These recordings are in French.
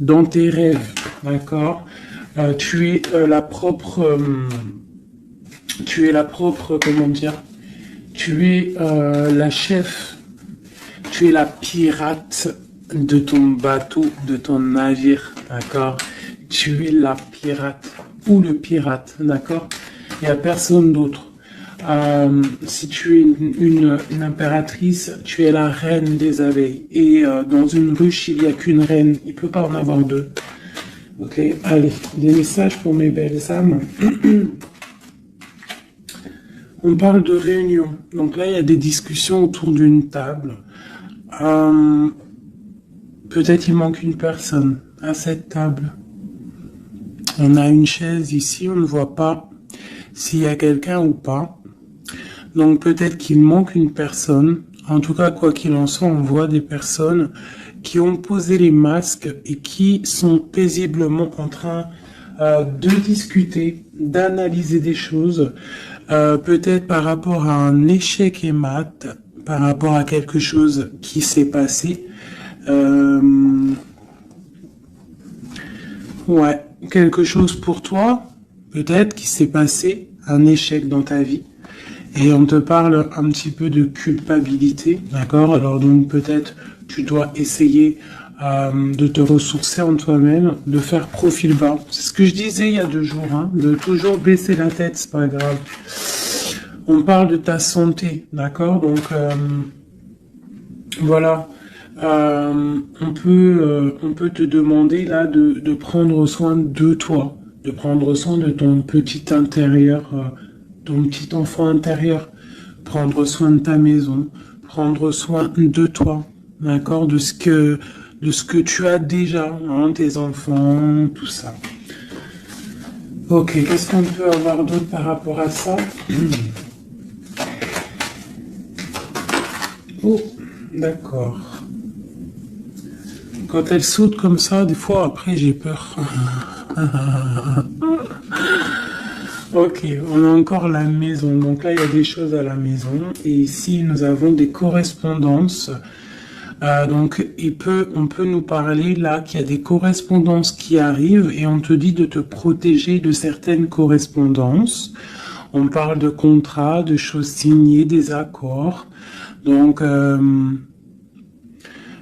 dans tes rêves, d'accord? Tu es comment dire? Tu es la chef, tu es la pirate de ton bateau, de ton navire, d'accord? Tu es la pirate ou le pirate, d'accord? Il n'y a personne d'autre. Si tu es une impératrice, tu es la reine des abeilles. Et dans une ruche, il n'y a qu'une reine. Il ne peut pas en avoir deux. Ok, allez, des messages pour mes belles âmes. On parle de réunion. Donc là, il y a des discussions autour d'une table. Euh, Peut-être il manque une personne à cette table. On a une chaise ici, on ne voit pas s'il y a quelqu'un ou pas. Donc peut-être qu'il manque une personne. En tout cas, quoi qu'il en soit, on voit des personnes qui ont posé les masques et qui sont paisiblement en train de discuter, d'analyser des choses, peut-être par rapport à un échec et mat, par rapport à quelque chose qui s'est passé. Ouais, quelque chose pour toi, peut-être qui s'est passé, un échec dans ta vie. Et on te parle un petit peu de culpabilité, d'accord? Alors donc peut-être tu dois essayer de te ressourcer en toi-même, de faire profil bas. C'est ce que je disais il y a 2 jours, hein, de toujours baisser la tête, c'est pas grave. On parle de ta santé, d'accord? Donc voilà. On peut te demander là de prendre soin de toi, de prendre soin de ton petit intérieur, ton petit enfant intérieur, prendre soin de ta maison, prendre soin de toi, d'accord, de ce que tu as déjà, hein, tes enfants, tout ça. Ok, qu'est-ce qu'on peut avoir d'autre par rapport à ça? Oh, d'accord. Quand elle saute comme ça, des fois après j'ai peur. Ok, on a encore la maison. Donc là, il y a des choses à la maison. Et ici, nous avons des correspondances. Donc, on peut nous parler là qu'il y a des correspondances qui arrivent et on te dit de te protéger de certaines correspondances. On parle de contrats, de choses signées, des accords. Donc,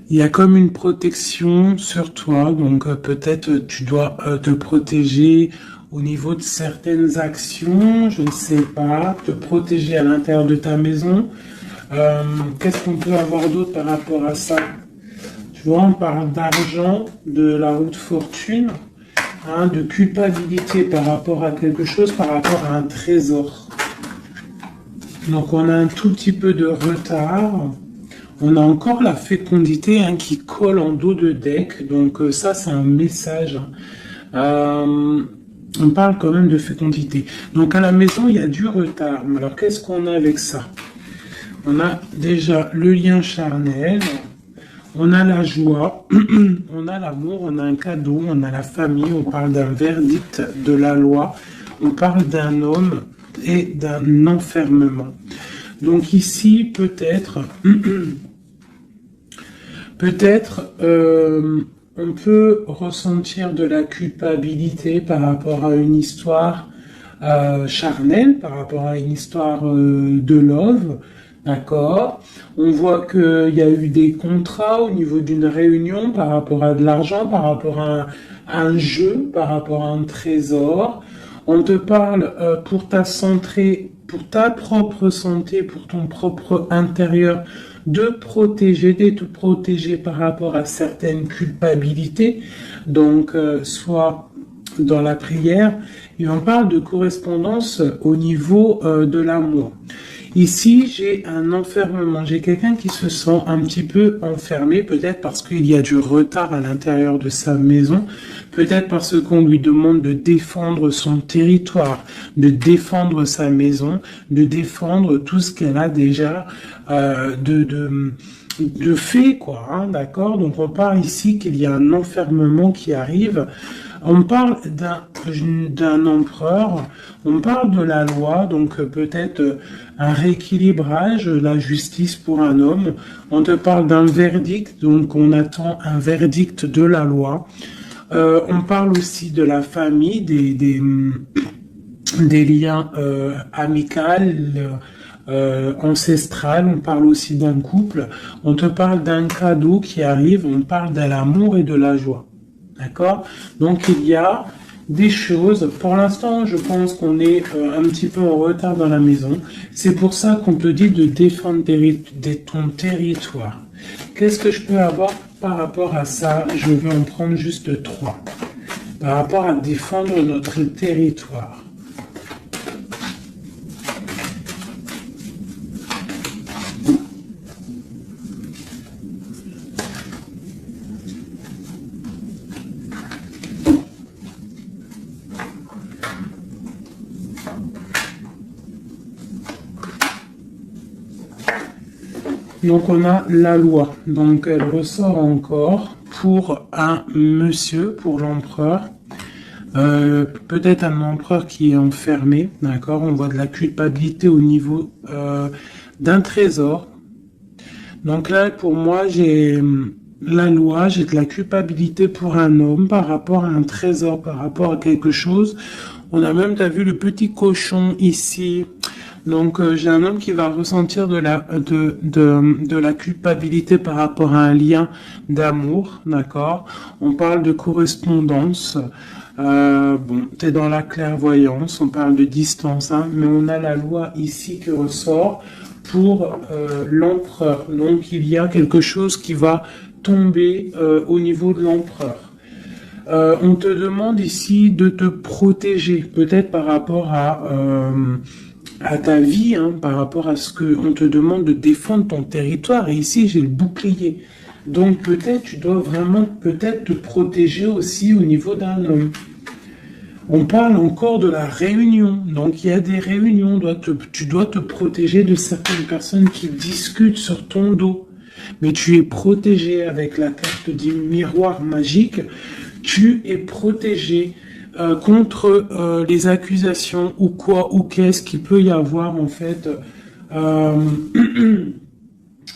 il y a comme une protection sur toi, donc peut-être tu dois te protéger au niveau de certaines actions, je ne sais pas, te protéger à l'intérieur de ta maison. Qu'est-ce qu'on peut avoir d'autre par rapport à ça? Tu vois, on parle d'argent, de la roue de fortune, hein, de culpabilité par rapport à quelque chose, par rapport à un trésor. Donc on a un tout petit peu de retard. On a encore la fécondité, hein, qui colle en dos de deck, donc ça c'est un message. On parle quand même de fécondité. Donc à la maison il y a du retard. Alors qu'est-ce qu'on a avec ça? On a déjà le lien charnel, on a la joie, on a l'amour, on a un cadeau, on a la famille, on parle d'un verdict de la loi, on parle d'un homme et d'un enfermement. Donc ici, peut-être, on peut ressentir de la culpabilité par rapport à une histoire charnelle, par rapport à une histoire de love, d'accord? On voit qu'il y a eu des contrats au niveau d'une réunion par rapport à de l'argent, par rapport à un jeu, par rapport à un trésor. On te parle pour ta santé, pour ta propre santé, pour ton propre intérieur, de protéger, de te protéger par rapport à certaines culpabilités. Donc, soit dans la prière, et on parle de correspondance au niveau de l'amour. Ici, j'ai un enfermement, j'ai quelqu'un qui se sent un petit peu enfermé, peut-être parce qu'il y a du retard à l'intérieur de sa maison, peut-être parce qu'on lui demande de défendre son territoire, de défendre sa maison, de défendre tout ce qu'elle a déjà de fait, quoi, hein, d'accord? Donc on parle ici qu'il y a un enfermement qui arrive. On parle d'un empereur, on parle de la loi, donc peut-être un rééquilibrage, la justice pour un homme. On te parle d'un verdict, donc on attend un verdict de la loi. On parle aussi de la famille, des liens amicaux, ancestral, on parle aussi d'un couple, on te parle d'un cadeau qui arrive, on parle de l'amour et de la joie. D'accord? Donc il y a des choses, pour l'instant je pense qu'on est un petit peu en retard dans la maison, c'est pour ça qu'on te dit de défendre ton territoire. Qu'est-ce que je peux avoir par rapport à ça? Je vais en prendre juste 3. Par rapport à défendre notre territoire. Donc on a la loi, donc elle ressort encore pour un monsieur, pour l'empereur, peut-être un empereur qui est enfermé, d'accord, on voit de la culpabilité au niveau d'un trésor. Donc là pour moi j'ai la loi, j'ai de la culpabilité pour un homme par rapport à un trésor, par rapport à quelque chose. On a même, t'as vu le petit cochon ici. Donc j'ai un homme qui va ressentir de la culpabilité par rapport à un lien d'amour, d'accord? On parle de correspondance. Bon, t'es dans la clairvoyance, on parle de distance, hein, mais on a la loi ici qui ressort pour l'empereur. Donc il y a quelque chose qui va tomber au niveau de l'empereur. On te demande ici de te protéger, peut-être par rapport à ta vie, hein, par rapport à ce que on te demande de défendre ton territoire. Et ici, j'ai le bouclier. Donc peut-être tu dois vraiment peut-être te protéger aussi au niveau d'un homme. On parle encore de la réunion. Donc il y a des réunions. Tu dois te protéger de certaines personnes qui discutent sur ton dos. Mais tu es protégé avec la carte du miroir magique. Tu es protégé contre les accusations ou quoi ou qu'est-ce qu'il peut y avoir en fait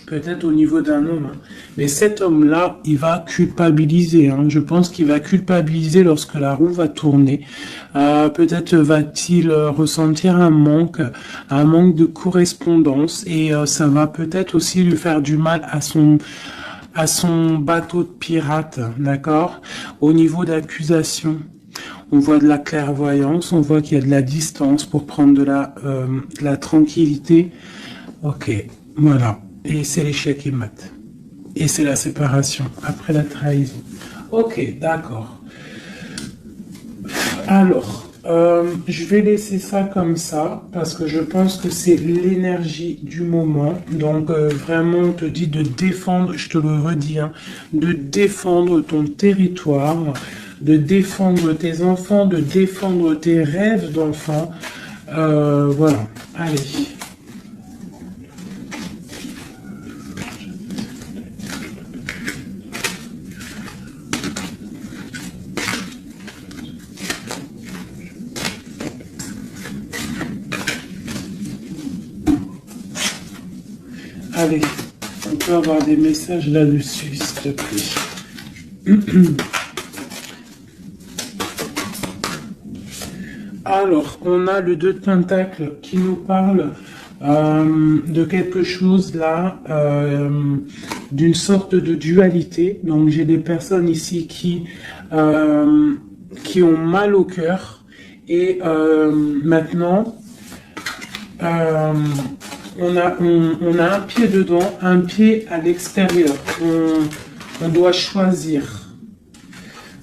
peut-être au niveau d'un homme. Hein. Mais cet homme-là, il va culpabiliser. Hein. Je pense qu'il va culpabiliser lorsque la roue va tourner. Peut-être va-t-il ressentir un manque de correspondance et ça va peut-être aussi lui faire du mal à son bateau de pirate, d'accord? Au niveau d'accusation. On voit de la clairvoyance, on voit qu'il y a de la distance pour prendre de la tranquillité. Ok, voilà. Et c'est l'échec et mat. Et c'est la séparation, après la trahison. Ok, d'accord. Alors, je vais laisser ça comme ça, parce que je pense que c'est l'énergie du moment. Donc, vraiment, on te dit de défendre, je te le redis, hein, de défendre ton territoire, de défendre tes enfants, de défendre tes rêves d'enfants. Voilà, allez. Allez, on peut avoir des messages là-dessus, s'il te plaît. Alors, on a le 2 de Pentacle qui nous parle de quelque chose là, d'une sorte de dualité. Donc, j'ai des personnes ici qui ont mal au cœur. Et maintenant, on a un pied dedans, un pied à l'extérieur. On doit choisir.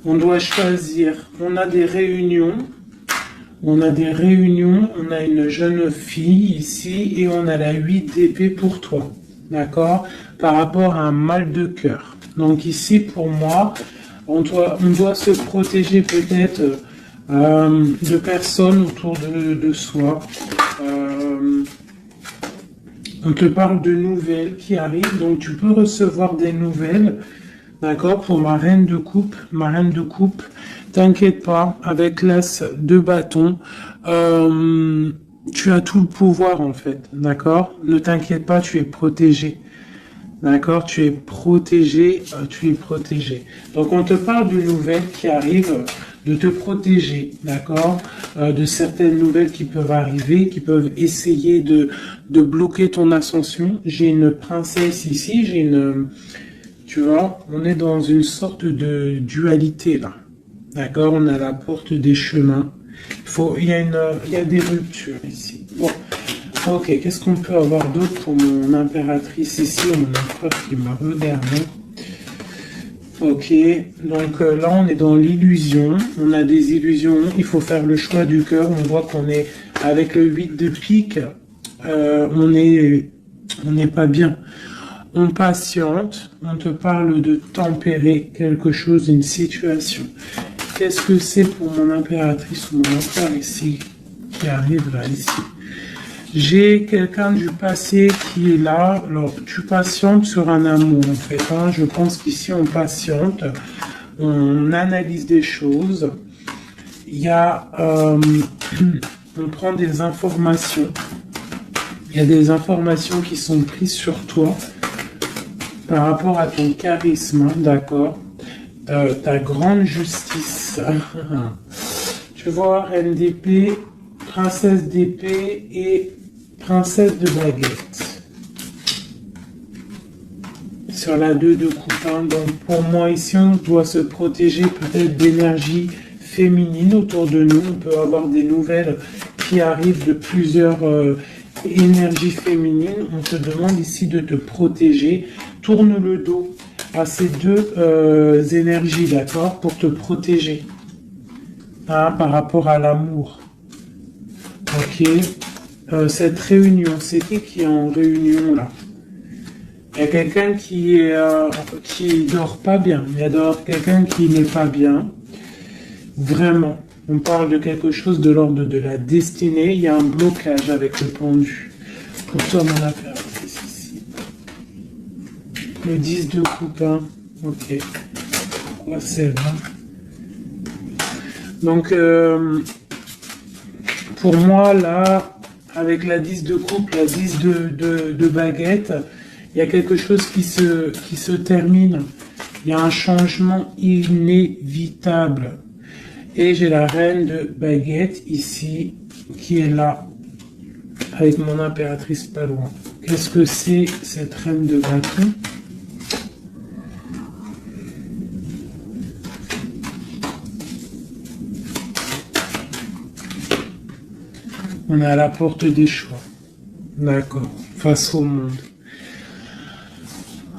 On doit choisir. On a des réunions. On a une jeune fille ici et on a la 8 d'épée pour toi, d'accord? Par rapport à un mal de cœur. Donc ici, pour moi, on doit se protéger peut-être de personnes autour de soi. On te parle de nouvelles qui arrivent, donc tu peux recevoir des nouvelles. D'accord, pour ma reine de coupe, t'inquiète pas, avec l'as de bâton, tu as tout le pouvoir en fait, d'accord? Ne t'inquiète pas, tu es protégé. D'accord, tu es protégé, tu es protégé. Donc on te parle d'une nouvelle qui arrive de te protéger, d'accord, de certaines nouvelles qui peuvent arriver, qui peuvent essayer de bloquer ton ascension. J'ai une princesse ici, j'ai une, tu vois, on est dans une sorte de dualité là, d'accord. On a la porte des chemins. Il y a des ruptures ici. Bon. Ok, qu'est-ce qu'on peut avoir d'autre pour mon impératrice ici, mon empereur qui me regarde. Ok, donc là on est dans l'illusion, on a des illusions, il faut faire le choix du cœur, on voit qu'on est avec le 8 de pique, on n'est pas bien. On patiente, on te parle de tempérer quelque chose, une situation. Qu'est-ce que c'est pour mon impératrice ou mon empereur ici, qui arrive là, ici? J'ai quelqu'un du passé qui est là. Alors, tu patientes sur un amour, en fait. Hein. Je pense qu'ici, on patiente. On analyse des choses. Il y a... on prend des informations. Il y a des informations qui sont prises sur toi par rapport à ton charisme, hein, d'accord, ta grande justice. Tu vois, reine d'épée, princesse d'épée et princesse de baguette. Sur la 2 de coupe. Hein. Donc pour moi ici, on doit se protéger peut-être d'énergie féminine autour de nous. On peut avoir des nouvelles qui arrivent de plusieurs énergies féminines. On te demande ici de te protéger. Tourne le dos à ces deux énergies, d'accord, pour te protéger, hein, par rapport à l'amour. Ok. Cette réunion, c'est qui est en réunion là? Il y a quelqu'un qui dort pas bien. Il y a quelqu'un qui n'est pas bien. Vraiment. On parle de quelque chose de l'ordre de la destinée. Il y a un blocage avec le pendu. Pour toi, mon affaire, c'est ici. Le 10 de coupe, hein. Ok. Pourquoi c'est là? Donc, pour moi, là, avec la 10 de coupe, la 10 de baguette, il y a quelque chose qui se termine. Il y a un changement inévitable. Et j'ai la reine de baguette ici, qui est là, avec mon impératrice pas loin. Qu'est-ce que c'est cette reine de bâton? On est à la porte des choix. D'accord. Face au monde.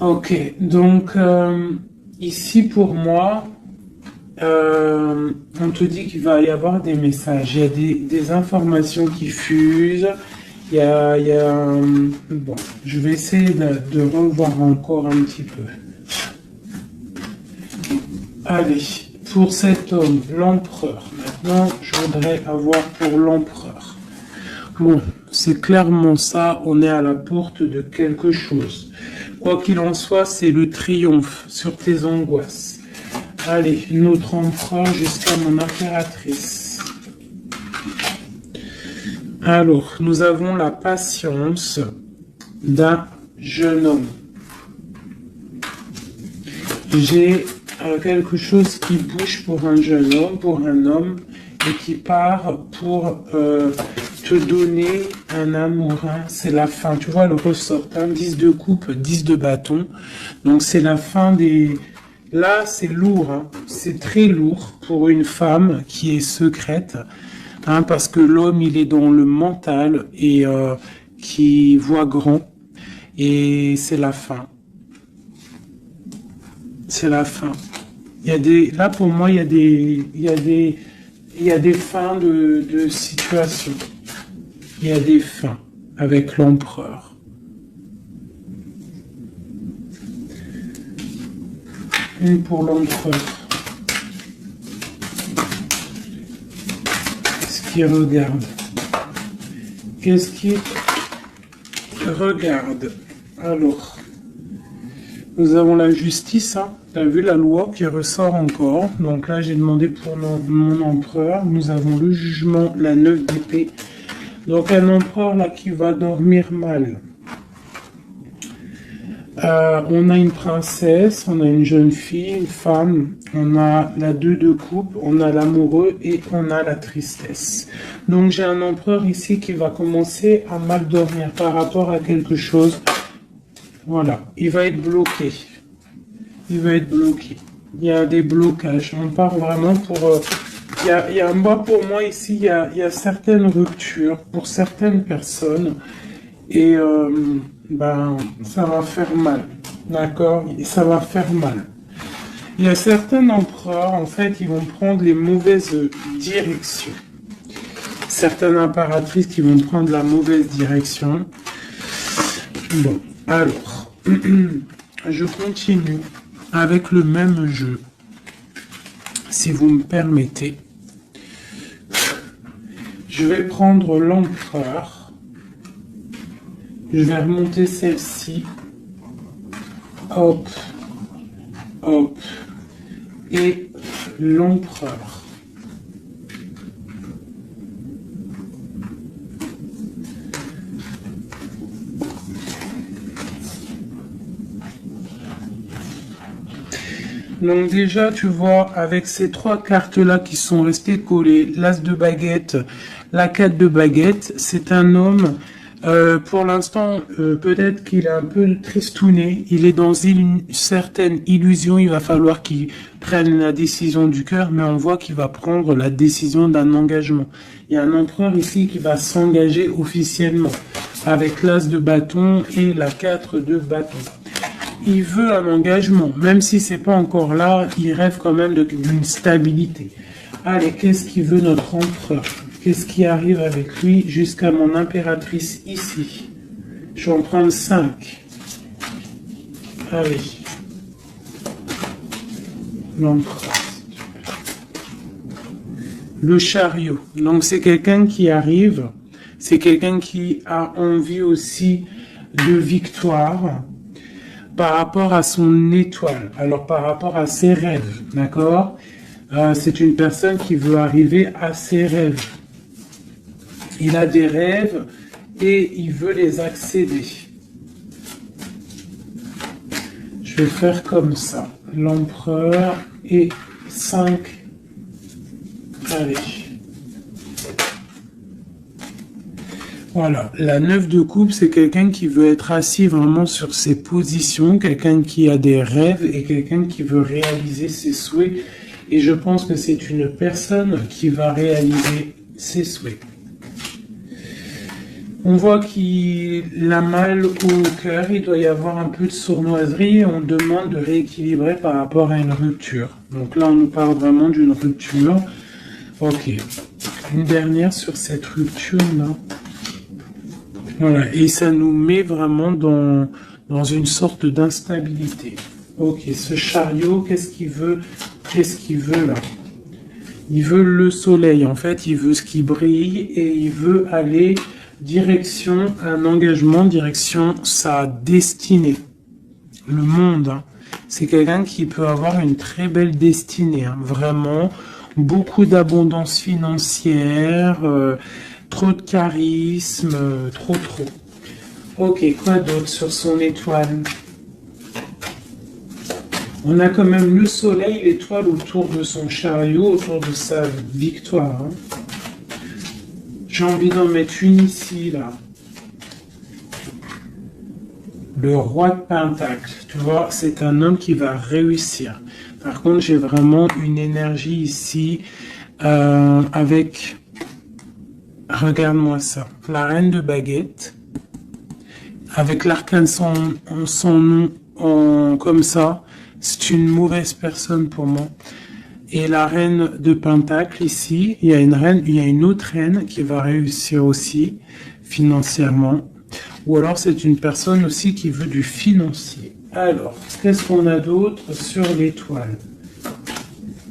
Ok. Donc, ici, pour moi, on te dit qu'il va y avoir des messages. Il y a des informations qui fusent. Bon, je vais essayer de revoir encore un petit peu. Allez, pour cet homme, l'empereur. Maintenant, je voudrais avoir pour l'empereur. Bon, c'est clairement ça, on est à la porte de quelque chose. Quoi qu'il en soit, c'est le triomphe sur tes angoisses. Allez, notre empereur jusqu'à mon impératrice. Alors, nous avons la patience d'un jeune homme. J'ai quelque chose qui bouge pour un jeune homme, pour un homme, et qui part pour te donner un amour. Hein. C'est la fin. Tu vois, le ressort. Hein, 10 de coupe, 10 de bâton. Donc, c'est la fin des... Là, c'est lourd. Hein. C'est très lourd pour une femme qui est secrète. Hein, parce que l'homme, il est dans le mental et qui voit grand. Et c'est la fin. C'est la fin. Il y a des... Là, pour moi, il y a des fins de situation. Il y a des fins avec l'empereur. Une pour l'empereur. Qu'est-ce qu'il regarde? Qu'est-ce qu'il regarde? Alors, nous avons la justice, hein. Tu as vu la loi qui ressort encore. Donc là, j'ai demandé pour mon empereur. Nous avons le jugement, la 9 d'épée. Donc un empereur là qui va dormir mal. On a une princesse, on a une jeune fille, une femme, on a la 2 de coupe, on a l'amoureux et on a la tristesse. Donc j'ai un empereur ici qui va commencer à mal dormir par rapport à quelque chose. Voilà, il va être bloqué. Il va être bloqué. Il y a des blocages. On part vraiment pour... moi, pour moi ici, il y a certaines ruptures pour certaines personnes. Et ça va faire mal. D'accord? Et ça va faire mal. Il y a certains empereurs, en fait, ils vont prendre les mauvaises directions. Certaines impératrices qui vont prendre la mauvaise direction. Bon, alors, je continue avec le même jeu, si vous me permettez. Je vais prendre l'empereur. Je vais remonter celle-ci. Hop. Hop. Et l'empereur. Donc déjà, tu vois, avec ces 3 cartes-là qui sont restées collées, l'as de baguette, la 4 de baguette, c'est un homme... pour l'instant, peut-être qu'il est un peu tristouné, il est dans une certaine illusion, il va falloir qu'il prenne la décision du cœur, mais on voit qu'il va prendre la décision d'un engagement. Il y a un empereur ici qui va s'engager officiellement, avec l'as de bâton et la 4 de bâton. Il veut un engagement, même si c'est pas encore là, il rêve quand même d'une stabilité. Allez, qu'est-ce qu'il veut notre empereur ? Qu'est-ce qui arrive avec lui jusqu'à mon impératrice ici? Je vais en prendre 5. Allez. L'empereur. Le chariot. Donc c'est quelqu'un qui arrive. C'est quelqu'un qui a envie aussi de victoire par rapport à son étoile. Alors par rapport à ses rêves. D'accord? C'est une personne qui veut arriver à ses rêves. Il a des rêves et il veut les accéder. Je vais faire comme ça. L'empereur et 5. Allez. Voilà. La 9 de coupe, c'est quelqu'un qui veut être assis vraiment sur ses positions, quelqu'un qui a des rêves et quelqu'un qui veut réaliser ses souhaits. Et je pense que c'est une personne qui va réaliser ses souhaits. On voit qu'il a mal au cœur, il doit y avoir un peu de sournoiserie et on demande de rééquilibrer par rapport à une rupture. Donc là, on nous parle vraiment d'une rupture. Ok. Une dernière sur cette rupture-là. Voilà. Et ça nous met vraiment dans une sorte d'instabilité. Ok. Ce chariot, qu'est-ce qu'il veut? Qu'est-ce qu'il veut là? Il veut le soleil. En fait, il veut ce qui brille et il veut aller... direction un engagement, direction sa destinée. Le monde, hein. C'est quelqu'un qui peut avoir une très belle destinée, hein. Vraiment, beaucoup d'abondance financière, trop de charisme, trop. Ok, quoi d'autre sur son étoile? On a quand même le soleil, l'étoile autour de son chariot, autour de sa victoire, hein. J'ai envie d'en mettre une ici, là. Le roi de Pentacle. Tu vois, c'est un homme qui va réussir. Par contre, j'ai vraiment une énergie ici avec... Regarde-moi ça. La reine de baguette. Avec l'arcane son nom comme ça. C'est une mauvaise personne pour moi. Et la reine de Pentacle ici, il y a une autre reine qui va réussir aussi financièrement. Ou alors c'est une personne aussi qui veut du financier. Alors, qu'est-ce qu'on a d'autre sur l'étoile?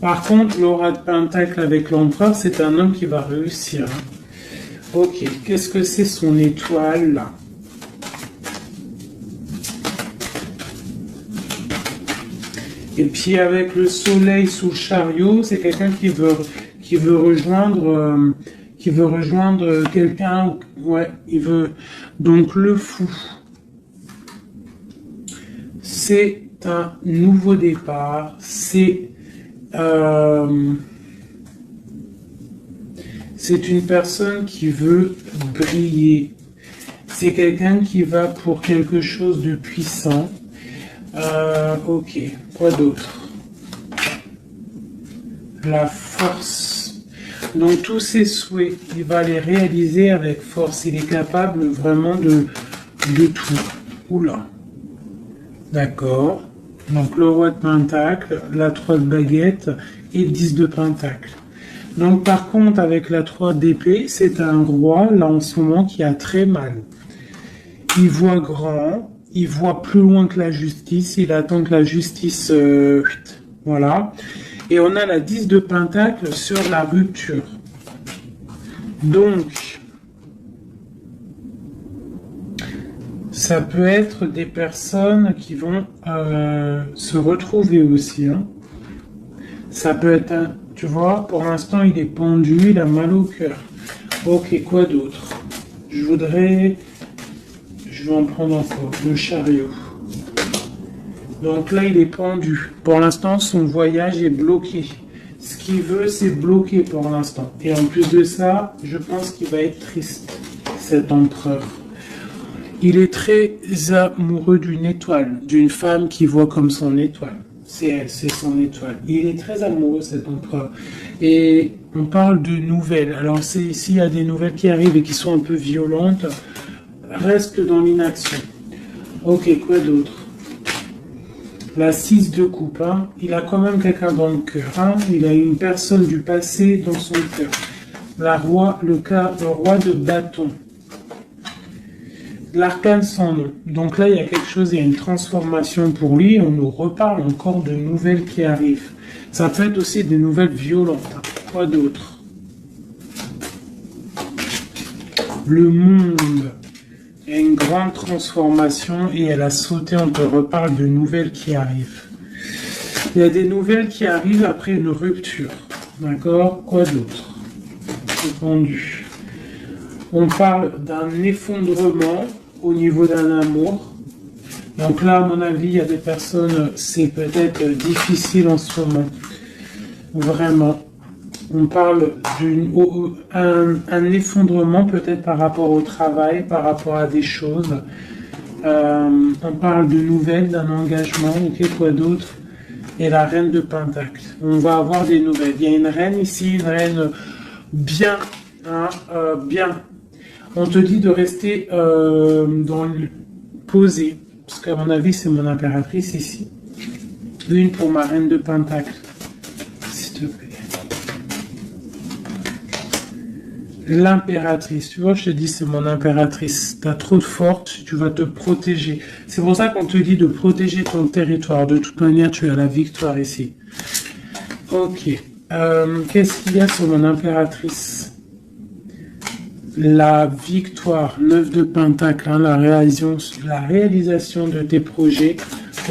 Par contre, le roi de Pentacle avec l'empereur, c'est un homme qui va réussir. Ok, qu'est-ce que c'est son étoile là? Et puis avec le soleil sous le chariot, c'est quelqu'un qui veut rejoindre quelqu'un. Ouais, il veut donc le fou. c'est un nouveau départ, c'est une personne qui veut briller. C'est quelqu'un qui va pour quelque chose de puissant. Ok, quoi d'autre? La force. Donc tous ses souhaits, il va les réaliser avec force. Il est capable vraiment de tout. Oula. D'accord. Donc le roi de pentacle, la 3 de baguette et 10 de pentacle. Donc par contre avec la 3 d'épée, c'est un roi là en ce moment qui a très mal. Il voit grand, il voit plus loin que la justice, il attend que la justice... voilà. Et on a la 10 de pentacle sur la rupture. Donc, ça peut être des personnes qui vont se retrouver aussi. Hein. Ça peut être un... Tu vois, pour l'instant, il est pendu, il a mal au cœur. Ok, quoi d'autre? Je vais en prendre encore. Le chariot. Donc là, il est pendu. Pour l'instant, son voyage est bloqué. Ce qu'il veut, c'est bloquer pour l'instant. Et en plus de ça, je pense qu'il va être triste, cet empereur. Il est très amoureux d'une étoile, d'une femme qui voit comme son étoile. C'est elle, c'est son étoile. Il est très amoureux, cet empereur. Et on parle de nouvelles. Alors, s'il y a des nouvelles qui arrivent et qui sont un peu violentes, reste dans l'inaction. Ok, quoi d'autre? La 6 de coupe, hein. Il a quand même quelqu'un dans le cœur. Hein. Il a une personne du passé dans son cœur. Le roi de bâton. L'arcane sans nom. Donc là, il y a quelque chose, il y a une transformation pour lui. On nous reparle encore de nouvelles qui arrivent. Ça peut être aussi des nouvelles violentes. Hein. Quoi d'autre? Le monde. Il y a une grande transformation et elle a sauté, on te reparle de nouvelles qui arrivent. Il y a des nouvelles qui arrivent après une rupture. D'accord? Quoi d'autre? Entendu. On parle d'un effondrement au niveau d'un amour. Donc là, à mon avis, il y a des personnes, c'est peut-être difficile en ce moment. Vraiment. On parle d'un effondrement peut-être par rapport au travail, par rapport à des choses. On parle de nouvelles, d'un engagement, ok, quoi d'autre? Et la reine de Pentacle. On va avoir des nouvelles. Il y a une reine ici, une reine bien, hein, bien. On te dit de rester posé, parce qu'à mon avis, c'est mon impératrice ici. Une pour ma reine de Pentacle, s'il te plaît. L'impératrice, tu vois, je te dis, c'est mon impératrice. Tu as trop de force, tu vas te protéger. C'est pour ça qu'on te dit de protéger ton territoire. De toute manière, tu as la victoire ici. Ok. Qu'est-ce qu'il y a sur mon impératrice? La victoire, 9 de pentacle, hein, la réalisation de tes projets,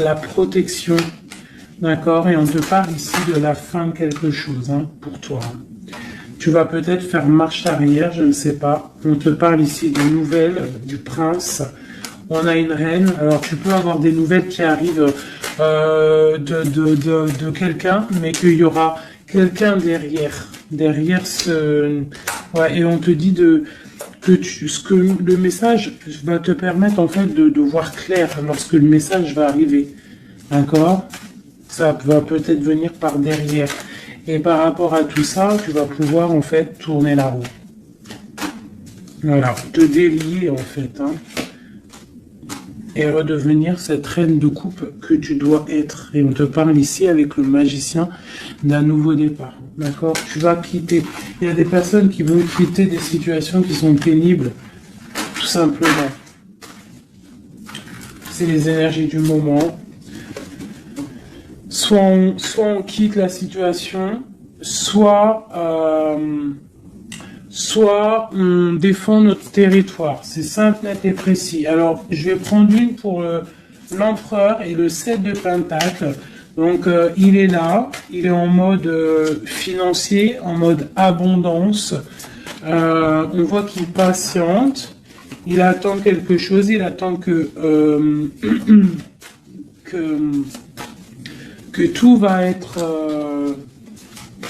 la protection. D'accord? Et on te parle ici de la fin de quelque chose, hein, pour toi. Tu vas peut-être faire marche arrière, je ne sais pas. On te parle ici des nouvelles du prince. On a une reine. Alors tu peux avoir des nouvelles qui arrivent de quelqu'un, mais qu'il y aura quelqu'un derrière. Derrière ce... Ouais, et on te dit que le message va te permettre en fait de voir clair lorsque le message va arriver. D'accord? Ça va peut-être venir par derrière. Et par rapport à tout ça, tu vas pouvoir en fait tourner la roue. Voilà, te délier en fait. Hein, et redevenir cette reine de coupe que tu dois être. Et on te parle ici avec le magicien d'un nouveau départ. D'accord? Tu vas quitter. Il y a des personnes qui vont quitter des situations qui sont pénibles. Tout simplement. C'est les énergies du moment. Soit on quitte la situation, soit on défend notre territoire. C'est simple, net et précis. Alors, je vais prendre une pour l'empereur et le 7 de pentacle. Donc, il est là, il est en mode financier, en mode abondance. On voit qu'il patiente, il attend quelque chose, il attend que... que tout va être,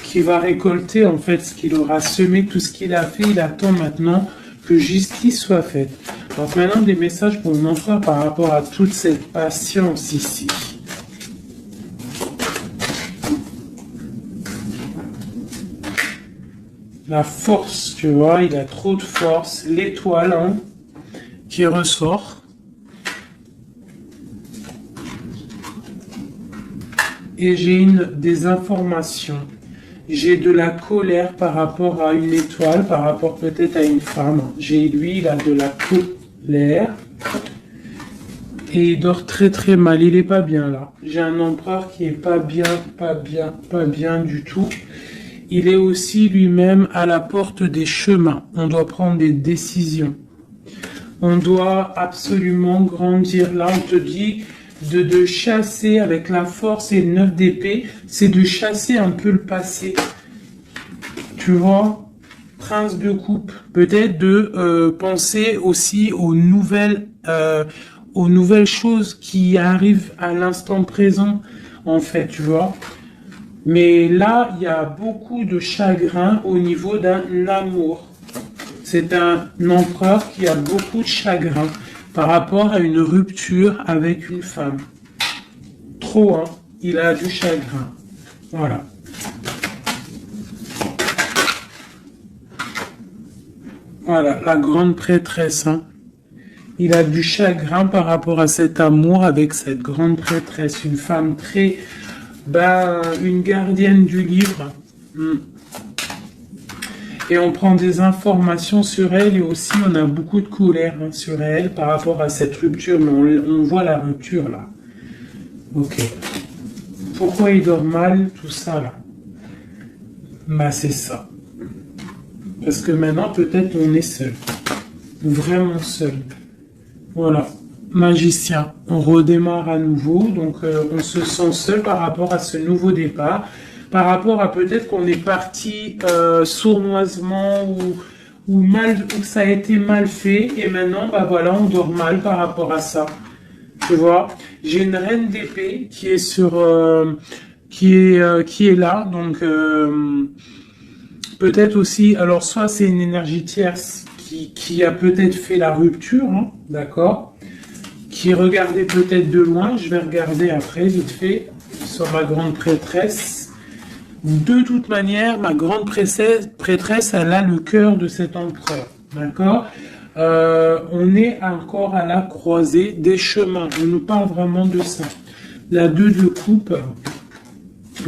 qu'il va récolter en fait ce qu'il aura semé, tout ce qu'il a fait. Il attend maintenant que justice soit faite. Donc maintenant des messages pour mon empereur par rapport à toute cette patience ici. La force, tu vois, il a trop de force. L'étoile hein, qui ressort. Et j'ai des informations. J'ai de la colère par rapport à une étoile, par rapport peut-être à une femme. Lui, il a de la colère. Et il dort très très mal. Il est pas bien là. J'ai un empereur qui est pas bien du tout. Il est aussi lui-même à la porte des chemins. On doit prendre des décisions. On doit absolument grandir. Là, on te dit de chasser avec la force et le 9 d'épée. C'est de chasser un peu le passé. Tu vois, prince de coupe. Peut-être de penser aussi aux nouvelles choses qui arrivent à l'instant présent, en fait, tu vois. Mais là, il y a beaucoup de chagrin au niveau d'un amour. C'est un empereur qui a beaucoup de chagrin par rapport à une rupture avec une femme. Trop, hein. Il a du chagrin. Voilà. Voilà, la grande prêtresse, hein. Il a du chagrin par rapport à cet amour avec cette grande prêtresse. Une femme très... une gardienne du livre. Et on prend des informations sur elle et aussi on a beaucoup de colère hein, sur elle par rapport à cette rupture. Mais on voit la rupture là. Ok. Pourquoi il dort mal, tout ça là? Bah c'est ça. Parce que maintenant peut-être on est seul. Vraiment seul. Voilà. Magicien, on redémarre à nouveau, donc on se sent seul par rapport à ce nouveau départ, par rapport à peut-être qu'on est parti sournoisement ou mal, ou ça a été mal fait, et maintenant, bah voilà, on dort mal par rapport à ça. Tu vois, j'ai une reine d'épée qui est qui est là, donc peut-être aussi, alors soit c'est une énergie tierce qui a peut-être fait la rupture, hein, d'accord, qui regardait peut-être de loin, je vais regarder après, vite fait, sur ma grande prêtresse. De toute manière, ma grande prêtresse, elle a le cœur de cet empereur, d'accord. On est encore à la croisée des chemins, on nous parle vraiment de ça. La 2 de coupe,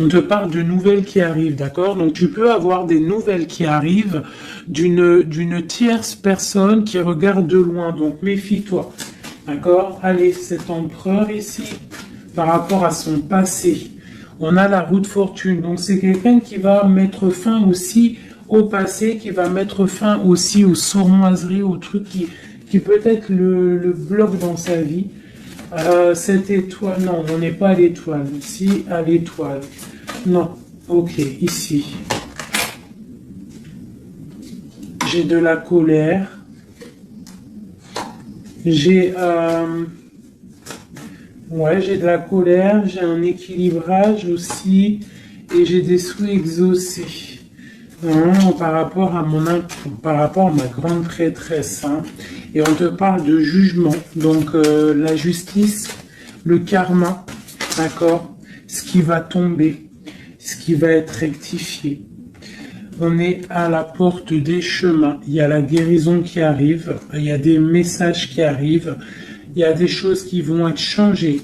on te parle de nouvelles qui arrivent, d'accord. Donc tu peux avoir des nouvelles qui arrivent d'une tierce personne qui regarde de loin, donc méfie-toi. D'accord? Allez, cet empereur ici, par rapport à son passé, on a la roue de fortune. Donc, c'est quelqu'un qui va mettre fin aussi au passé, qui va mettre fin aussi aux sournoiseries, aux trucs qui peut-être le bloquent dans sa vie. Cette étoile, non, on n'est pas à l'étoile. Ici, à l'étoile. Non, ok, ici. J'ai de la colère. J'ai de la colère, j'ai un équilibrage aussi, et j'ai des souhaits exaucés. Par rapport à ma grande prêtresse, hein. Et on te parle de jugement, donc la justice, le karma, d'accord, ce qui va tomber, ce qui va être rectifié. On est à la porte des chemins. Il y a la guérison qui arrive. Il y a des messages qui arrivent. Il y a des choses qui vont être changées.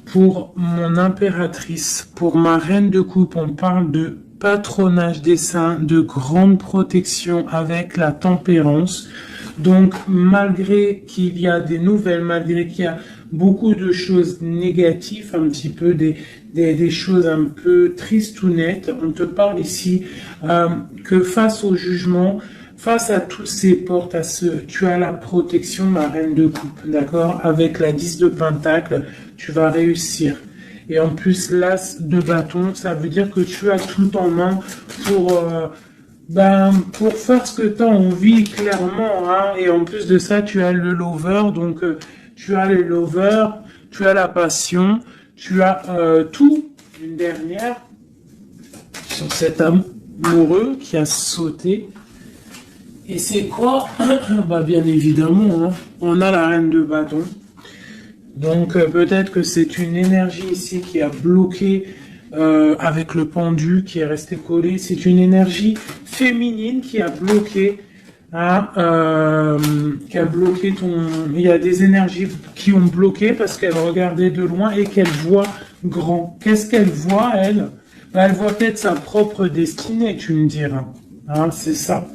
Pour mon impératrice, pour ma reine de coupe, on parle de patronage des saints, de grande protection avec la tempérance. Donc, malgré qu'il y a des nouvelles, malgré qu'il y a beaucoup de choses négatives, un petit peu des choses un peu tristes ou nettes, on te parle ici que face au jugement, face à toutes ces portes, tu as la protection, ma reine de coupe, d'accord? Avec la 10 de pentacle, tu vas réussir. Et en plus, l'as de bâton, ça veut dire que tu as tout en main pour faire ce que tu as envie, clairement, hein. Et en plus de ça, tu as le lover, donc tu as le lover, tu as la passion, tu as tout. Une dernière sur cet amoureux qui a sauté. Et c'est quoi? Bah bien évidemment, hein, on a la reine de bâton. Donc peut-être que c'est une énergie ici qui a bloqué avec le pendu qui est resté collé. C'est une énergie féminine qui a bloqué. Hein, qui a bloqué ton. Il y a des énergies qui ont bloqué parce qu'elle regardait de loin et qu'elle voit grand. Qu'est-ce qu'elle voit, elle? Bah, elle voit peut-être sa propre destinée, tu me diras. Hein, c'est ça.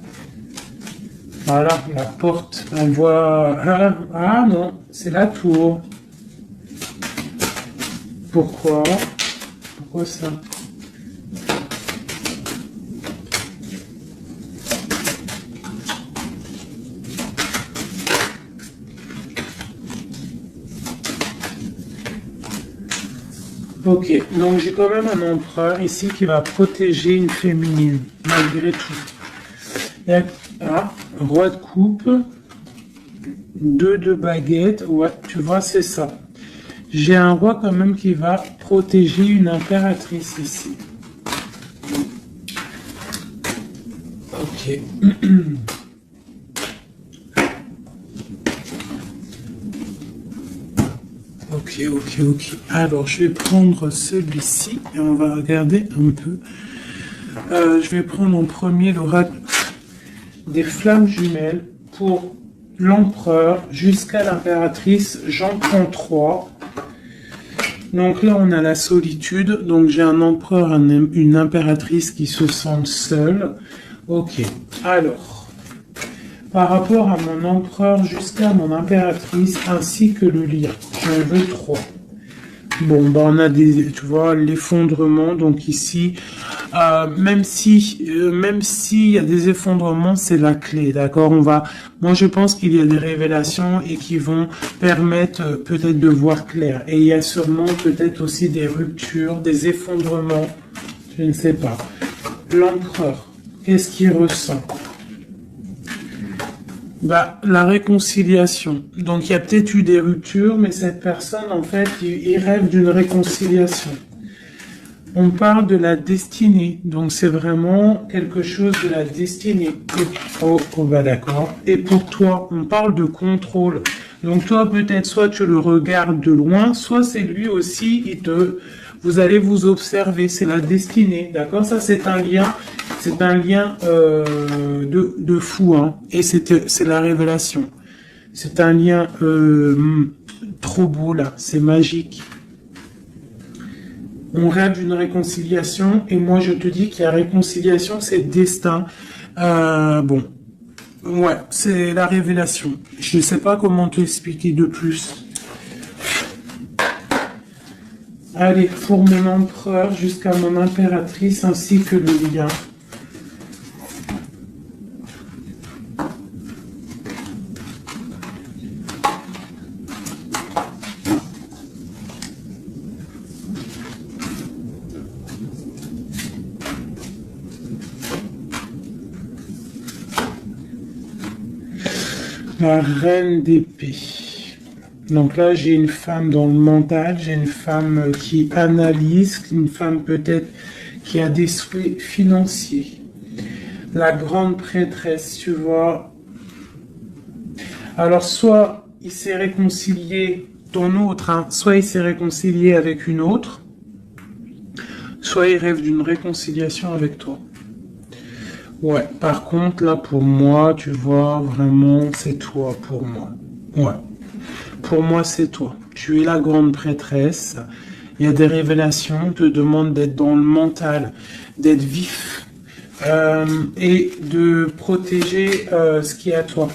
Voilà, la porte. Elle voit. Ah non, c'est la tour. Pourquoi? Pourquoi ça? Ok, donc j'ai quand même un empereur ici qui va protéger une féminine, malgré tout. Il y a, roi de coupe, 2 de baguette, ouais, tu vois, c'est ça. J'ai un roi quand même qui va protéger une impératrice ici. Ok. Ok. Alors, je vais prendre celui-ci et on va regarder un peu. Je vais prendre en premier l'oracle des flammes jumelles pour l'empereur jusqu'à l'impératrice. J'en prends 3. Donc là, on a la solitude. Donc j'ai un empereur, une impératrice qui se sentent seuls. Ok. Alors, par rapport à mon empereur jusqu'à mon impératrice ainsi que le lien, j'en veux 3. Bon, bah on a tu vois, l'effondrement. Donc ici, même si il y a des effondrements, c'est la clé, d'accord. Moi je pense qu'il y a des révélations et qui vont permettre peut-être de voir clair. Et il y a sûrement peut-être aussi des ruptures, des effondrements, je ne sais pas. L'empereur, qu'est-ce qu'il ressent? Bah, la réconciliation. Donc, il y a peut-être eu des ruptures, mais cette personne, en fait, il rêve d'une réconciliation. On parle de la destinée. Donc, c'est vraiment quelque chose de la destinée. Oh, bah, d'accord. Et pour toi, on parle de contrôle. Donc, toi, peut-être, soit tu le regardes de loin, soit c'est lui aussi, vous allez vous observer. C'est la destinée. D'accord? Ça, c'est un lien. C'est un lien de fou, hein. Et c'est la révélation. C'est un lien trop beau là, c'est magique. On rêve d'une réconciliation et moi je te dis qu'il y a réconciliation, c'est destin. Bon, ouais, c'est la révélation. Je ne sais pas comment te expliquer de plus. Allez, pour mon empereur jusqu'à mon impératrice ainsi que le lien. La reine d'épée. Donc là, j'ai une femme dans le mental, j'ai une femme qui analyse, une femme peut-être qui a des souhaits financiers. La grande prêtresse, tu vois. Alors, soit il s'est réconcilié, ton autre, hein, soit il s'est réconcilié avec une autre, soit il rêve d'une réconciliation avec toi. Ouais, par contre, là, pour moi, tu vois, vraiment, c'est toi, pour moi. Ouais. Pour moi, c'est toi. Tu es la grande prêtresse. Il y a des révélations, on te demande d'être dans le mental, d'être vif et de protéger ce qui est à toi.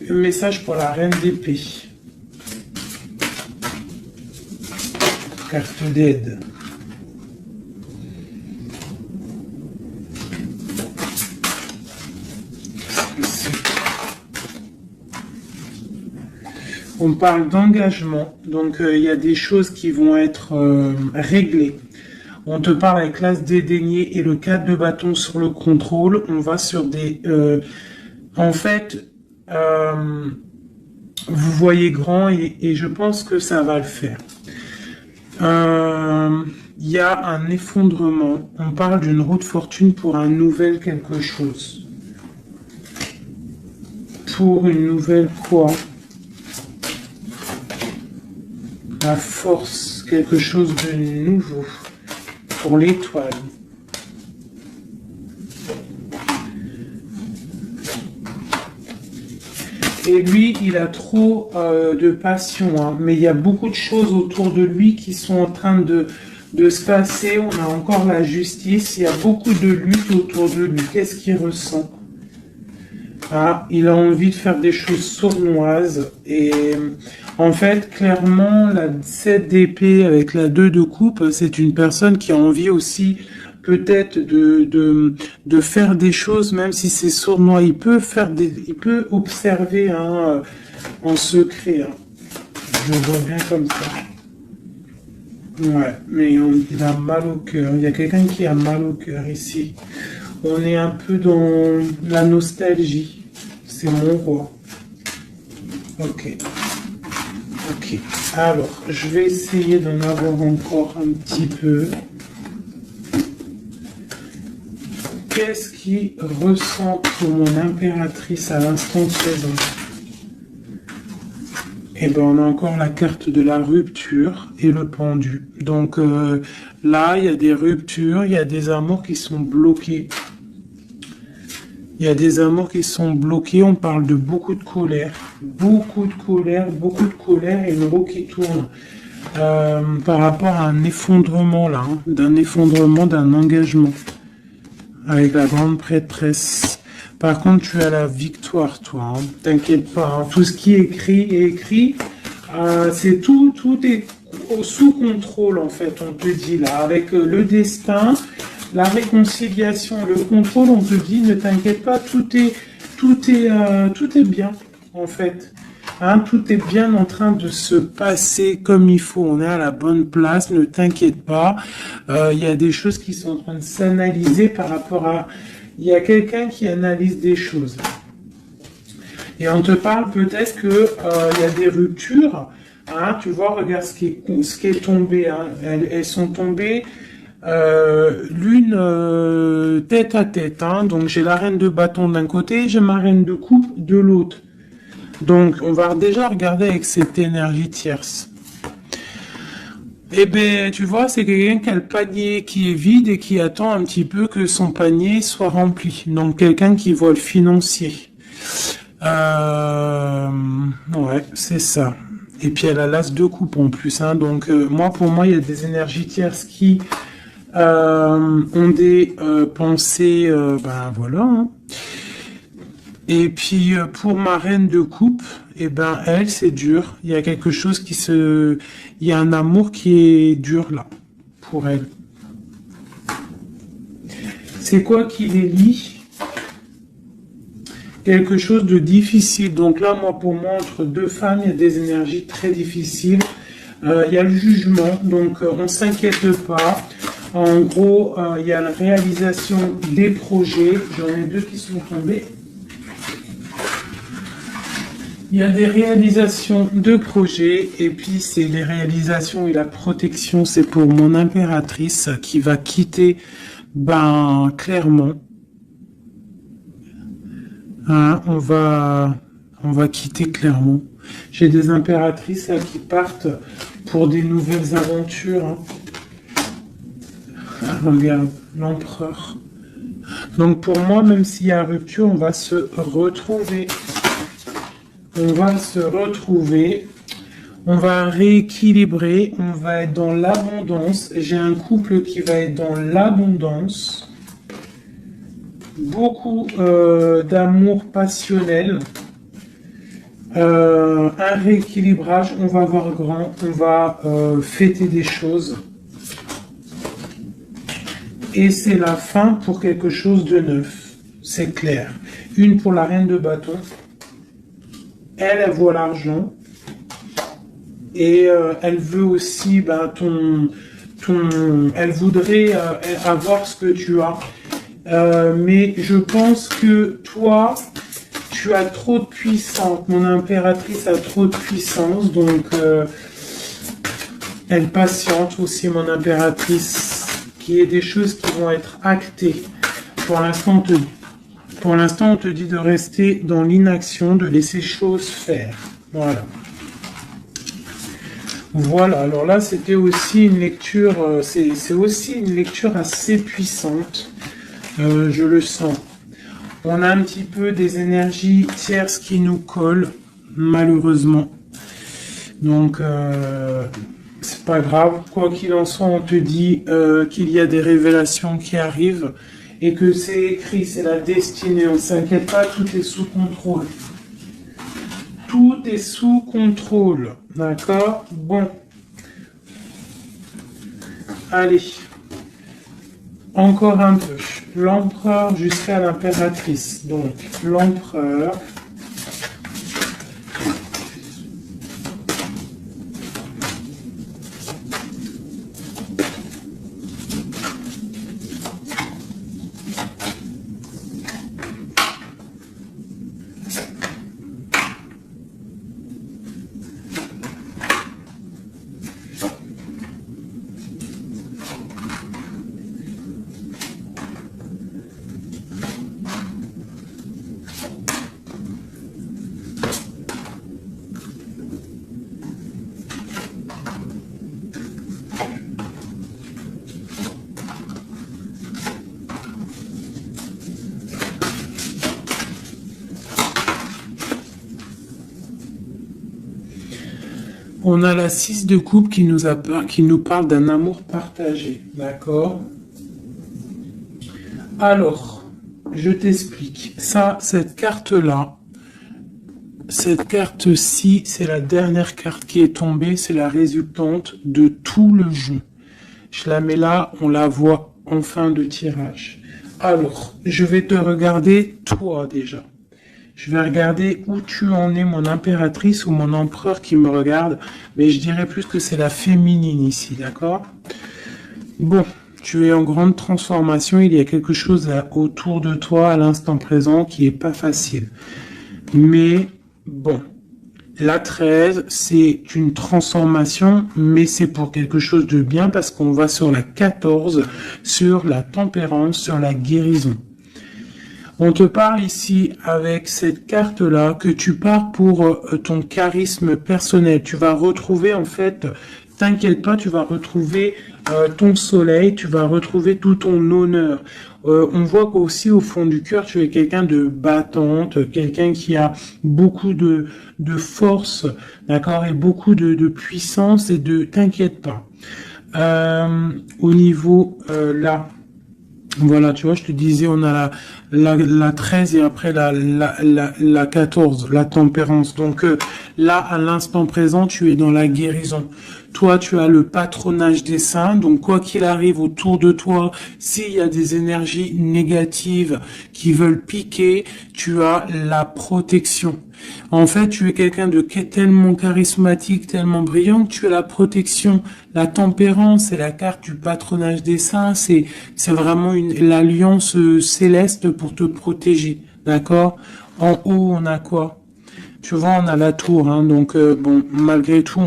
Un message pour la reine d'épée. Carte d'aide. On parle d'engagement, donc il y a des choses qui vont être réglées. On te parle avec l'as dédaigné et le 4 de bâton sur le contrôle. On va sur des... en fait, vous voyez grand et je pense que ça va le faire. Il y a un effondrement. On parle d'une roue de fortune pour un nouvel quelque chose. Pour une nouvelle quoi? La force, quelque chose de nouveau. Pour l'étoile. Et lui, il a trop de passion, hein. Mais il y a beaucoup de choses autour de lui qui sont en train de se passer. On a encore la justice, il y a beaucoup de lutte autour de lui. Qu'est-ce qu'il ressent? Ah, il a envie de faire des choses sournoises. Et en fait, clairement, la 7 d'épée avec la 2 de coupe, c'est une personne qui a envie aussi peut-être de faire des choses, même si c'est sournois. Il peut observer hein, en secret. Hein. Je le vois bien comme ça. Ouais, mais il a mal au cœur. Il y a quelqu'un qui a mal au cœur ici. On est un peu dans la nostalgie. C'est mon roi. Ok. Ok. Alors, je vais essayer d'en avoir encore un petit peu. Qu'est-ce qu'il ressent pour mon impératrice à l'instant présent? Eh ben, on a encore la carte de la rupture et le pendu. Donc là, il y a des ruptures, il y a des amours qui sont bloqués. Il y a des amours qui sont bloqués. On parle de beaucoup de colère. Beaucoup de colère, et une roue qui tourne. Par rapport à un effondrement là, hein, d'un effondrement, d'un engagement. Avec la grande prêtresse. Par contre, tu as la victoire, toi. Hein. T'inquiète pas. Hein. Tout ce qui est écrit. C'est tout est sous contrôle, en fait, on te dit là. Avec le destin, la réconciliation, le contrôle, on te dit, ne t'inquiète pas, tout est bien, en fait. Hein, tout est bien en train de se passer comme il faut. On est à la bonne place, ne t'inquiète pas. Il y a des choses qui sont en train de s'analyser par rapport à... Il y a quelqu'un qui analyse des choses. Et on te parle peut-être que il y a des ruptures. Hein, tu vois, regarde ce qui est tombé. Hein. Elles sont tombées l'une tête à tête. Hein. Donc j'ai la reine de bâton d'un côté, j'ai ma reine de coupe de l'autre. Donc, on va déjà regarder avec cette énergie tierce. Eh bien, tu vois, c'est quelqu'un qui a le panier qui est vide et qui attend un petit peu que son panier soit rempli. Donc, quelqu'un qui voit le financier. Ouais, c'est ça. Et puis, elle a l'as de coupe en plus. Hein. Donc, pour moi, il y a des énergies tierces qui ont des pensées... voilà, hein. Et puis pour ma reine de coupe, eh ben elle c'est dur. Il y a quelque chose il y a un amour qui est dur là pour elle. C'est quoi qui les lie? Quelque chose de difficile. Donc là, pour moi, entre deux femmes, il y a des énergies très difficiles. Il y a le jugement, donc on s'inquiète pas. En gros, il y a la réalisation des projets. J'en ai deux qui sont tombés. Il y a des réalisations de projets et puis c'est les réalisations et la protection, c'est pour mon impératrice qui va quitter, clairement. Hein, on va quitter clairement. J'ai des impératrices là, qui partent pour des nouvelles aventures. Hein. Ah, regarde, l'empereur. Donc pour moi, même s'il y a rupture, on va se retrouver. On va se retrouver, on va rééquilibrer, on va être dans l'abondance. J'ai un couple qui va être dans l'abondance. Beaucoup d'amour passionnel. Un rééquilibrage, on va voir grand, on va fêter des choses. Et c'est la fin pour quelque chose de neuf, c'est clair. Une pour la reine de bâton. Elle voit l'argent et elle veut aussi elle voudrait avoir ce que tu as. Mais je pense que toi, tu as trop de puissance. Mon impératrice a trop de puissance, donc elle patiente aussi, mon impératrice, qui est des choses qui vont être actées. Pour l'instant, on te dit de rester dans l'inaction, de laisser choses faire. Voilà. Voilà, alors là, c'était aussi une lecture, c'est aussi une lecture assez puissante, je le sens. On a un petit peu des énergies tierces qui nous collent, malheureusement. Donc, c'est pas grave. Quoi qu'il en soit, on te dit qu'il y a des révélations qui arrivent et que c'est écrit, c'est la destinée. On ne s'inquiète pas, tout est sous contrôle. Tout est sous contrôle. D'accord? Bon. Allez. Encore un peu. L'empereur jusqu'à l'impératrice. Donc, l'empereur. On a la 6 de coupe qui nous parle d'un amour partagé, d'accord? Alors, je t'explique. Ça, cette carte-là, cette carte-ci, c'est la dernière carte qui est tombée, c'est la résultante de tout le jeu. Je la mets là, on la voit en fin de tirage. Alors, je vais te regarder toi déjà. Je vais regarder où tu en es, mon impératrice ou mon empereur qui me regarde. Mais je dirais plus que c'est la féminine ici, d'accord? Bon, tu es en grande transformation. Il y a quelque chose autour de toi à l'instant présent qui est pas facile. Mais bon, la 13, c'est une transformation, mais c'est pour quelque chose de bien parce qu'on va sur la 14, sur la tempérance, sur la guérison. On te parle ici avec cette carte-là que tu pars pour ton charisme personnel. Tu vas retrouver en fait, t'inquiète pas, tu vas retrouver ton soleil, tu vas retrouver tout ton honneur. On voit qu'aussi au fond du cœur, tu es quelqu'un de battante, quelqu'un qui a beaucoup de force, d'accord, et beaucoup de puissance et de... T'inquiète pas. Au niveau là... Voilà, tu vois, je te disais, on a la 13 et après la 14, la tempérance. Donc là, à l'instant présent, tu es dans la guérison. Toi, tu as le patronage des saints. Donc, quoi qu'il arrive autour de toi, s'il y a des énergies négatives qui veulent piquer, tu as la protection. En fait, tu es quelqu'un de tellement charismatique, tellement brillant que tu as la protection. La tempérance, c'est la carte du patronage des saints. C'est vraiment l'alliance céleste pour te protéger. D'accord? En haut, on a quoi? Tu vois, on a la tour, hein, donc bon, malgré tout,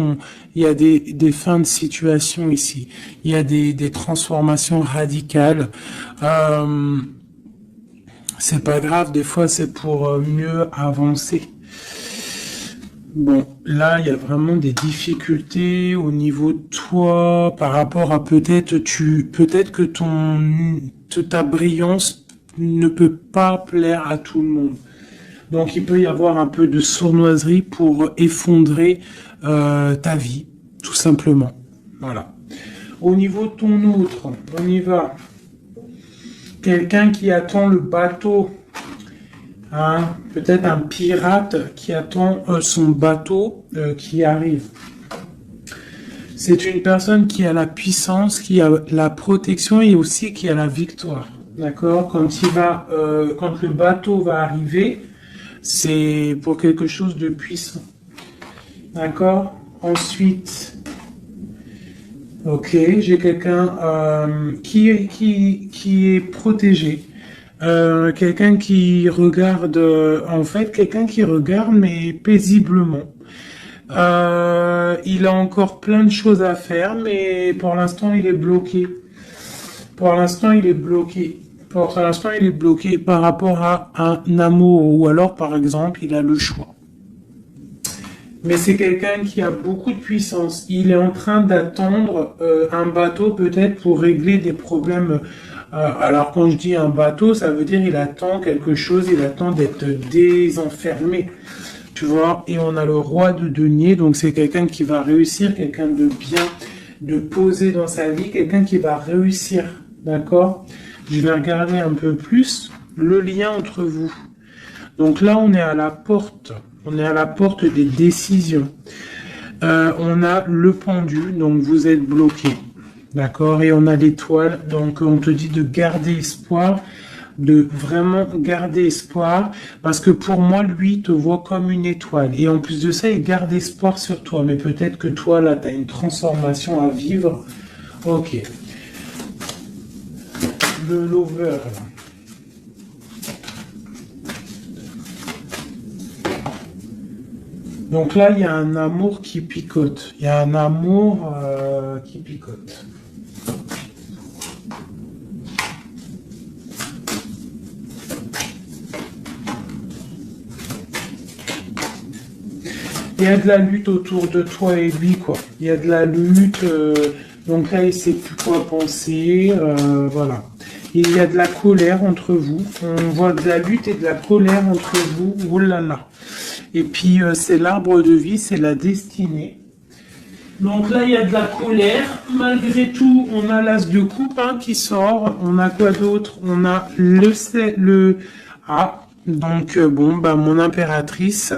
il y a des fins de situation ici. Il y a des transformations radicales. C'est pas grave, des fois c'est pour mieux avancer. Bon, là, il y a vraiment des difficultés au niveau de toi par rapport à peut-être que ta brillance ne peut pas plaire à tout le monde. Donc, il peut y avoir un peu de sournoiserie pour effondrer ta vie, tout simplement. Voilà. Au niveau de ton autre, on y va. Quelqu'un qui attend le bateau. Hein, peut-être un pirate qui attend son bateau qui arrive. C'est une personne qui a la puissance, qui a la protection et aussi qui a la victoire. D'accord? Quand le bateau va arriver, c'est pour quelque chose de puissant. D'accord? Ensuite, ok, j'ai quelqu'un qui est protégé. Quelqu'un qui regarde, en fait, quelqu'un qui regarde, mais paisiblement. Il a encore plein de choses à faire, mais pour l'instant, il est bloqué. Pour l'instant, il est bloqué. Pour l'instant, il est bloqué par rapport à un amour, ou alors, par exemple, il a le choix. Mais c'est quelqu'un qui a beaucoup de puissance. Il est en train d'attendre un bateau peut-être pour régler des problèmes. Alors quand je dis un bateau, ça veut dire il attend quelque chose, il attend d'être désenfermé. Tu vois, et on a le roi de denier, donc c'est quelqu'un qui va réussir, quelqu'un de bien, de posé dans sa vie, quelqu'un qui va réussir. D'accord? Je vais regarder un peu plus le lien entre vous. Donc là, on est à la porte. On est à la porte des décisions. On a le pendu, donc vous êtes bloqué. D'accord? Et on a l'étoile, donc on te dit de garder espoir, de vraiment garder espoir, parce que pour moi, lui, te voit comme une étoile. Et en plus de ça, il garde espoir sur toi. Mais peut-être que toi, là, tu as une transformation à vivre. Ok. Le lover, là. Donc là, il y a un amour qui picote. Il y a un amour qui picote. Il y a de la lutte autour de toi et lui, quoi. Il y a de la lutte. Donc là, il sait plus quoi penser. Voilà. Il y a de la colère entre vous. On voit de la lutte et de la colère entre vous. Oh là là. Et puis, c'est l'arbre de vie, c'est la destinée. Donc là, il y a de la colère. Malgré tout, on a l'as de coupe hein, qui sort. On a quoi d'autre? On a le... Ah, donc bon, bah mon impératrice,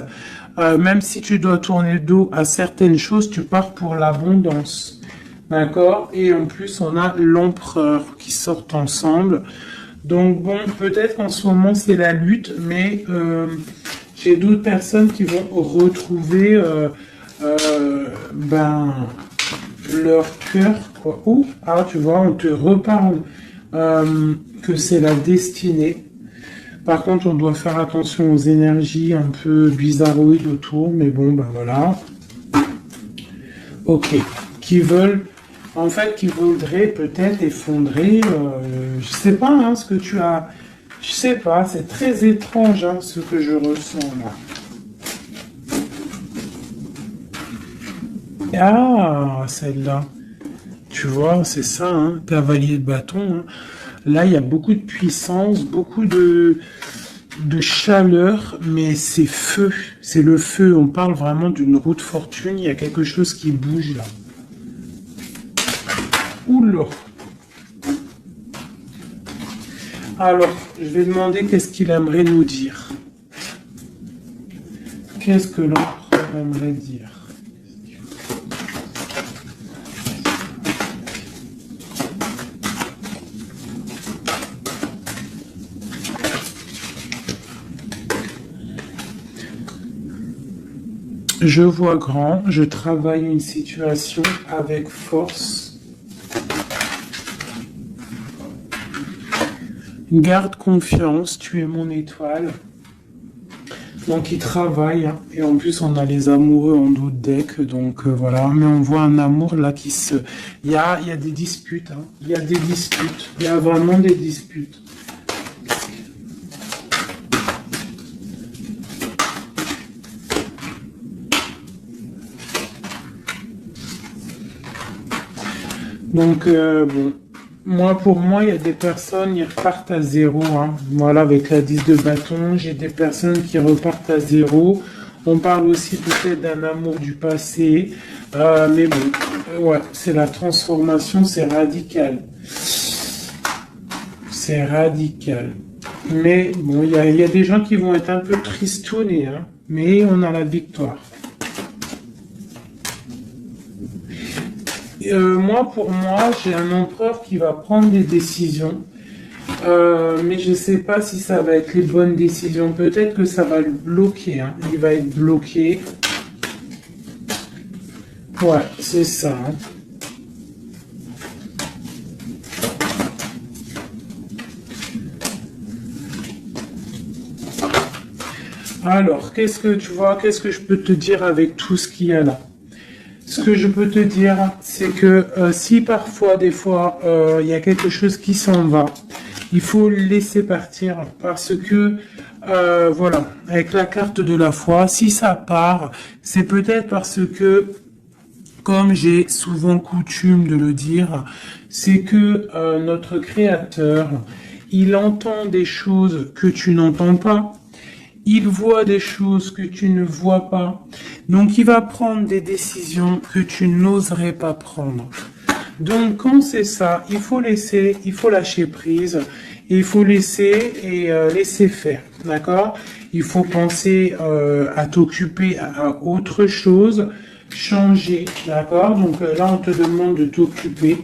même si tu dois tourner le dos à certaines choses, tu pars pour l'abondance. D'accord? Et en plus, on a l'empereur qui sortent ensemble. Donc bon, peut-être qu'en ce moment, c'est la lutte, mais j'ai d'autres personnes qui vont retrouver ben, leur cœur. Quoi. Ouh, ah, tu vois, on te reparle que c'est la destinée. Par contre, on doit faire attention aux énergies un peu bizarroïdes autour, mais bon, ben voilà. Ok. Qui veulent, en fait, qui voudraient peut-être effondrer, je sais pas, hein, ce que tu as, je sais pas, c'est très étrange, hein, ce que je ressens là. Ah, celle-là. Tu vois, c'est ça, hein, cavalier de bâton. Hein. Là, il y a beaucoup de puissance, beaucoup de chaleur, mais c'est feu. C'est le feu. On parle vraiment d'une roue de fortune. Il y a quelque chose qui bouge là. Oula. Alors, je vais demander qu'est-ce qu'il aimerait nous dire. Qu'est-ce que l'empereur aimerait dire? Je vois grand, je travaille une situation avec force. Garde confiance, tu es mon étoile. Donc il travaille, hein. Et en plus on a les amoureux en dos de deck, donc voilà. Mais on voit un amour là qui se... il y a des disputes, hein. Il y a des disputes, il y a vraiment des disputes. Donc, bon, pour moi, il y a des personnes, ils repartent à zéro. Hein. Voilà, avec la 10 de bâton, j'ai des personnes qui repartent à zéro. On parle aussi peut-être d'un amour du passé. Mais bon, ouais, c'est la transformation, c'est radical. C'est radical. Mais bon, il y a des gens qui vont être un peu tristounés, hein. Mais on a la victoire. Pour moi, j'ai un empereur qui va prendre des décisions, mais je ne sais pas si ça va être les bonnes décisions. Peut-être que ça va le bloquer, hein. Il va être bloqué. Ouais, c'est ça. Hein. Alors, qu'est-ce que tu vois, qu'est-ce que je peux te dire avec tout ce qu'il y a là? Ce que je peux te dire, c'est que si parfois, des fois, il y a quelque chose qui s'en va, il faut le laisser partir parce que, voilà, avec la carte de la foi, si ça part, c'est peut-être parce que, comme j'ai souvent coutume de le dire, c'est que notre Créateur, il entend des choses que tu n'entends pas. Il voit des choses que tu ne vois pas. Donc, il va prendre des décisions que tu n'oserais pas prendre. Donc, quand c'est ça, il faut laisser, il faut lâcher prise. Il faut laisser et laisser faire. D'accord? Il faut penser à t'occuper à autre chose, changer. D'accord? Donc, là, on te demande de t'occuper.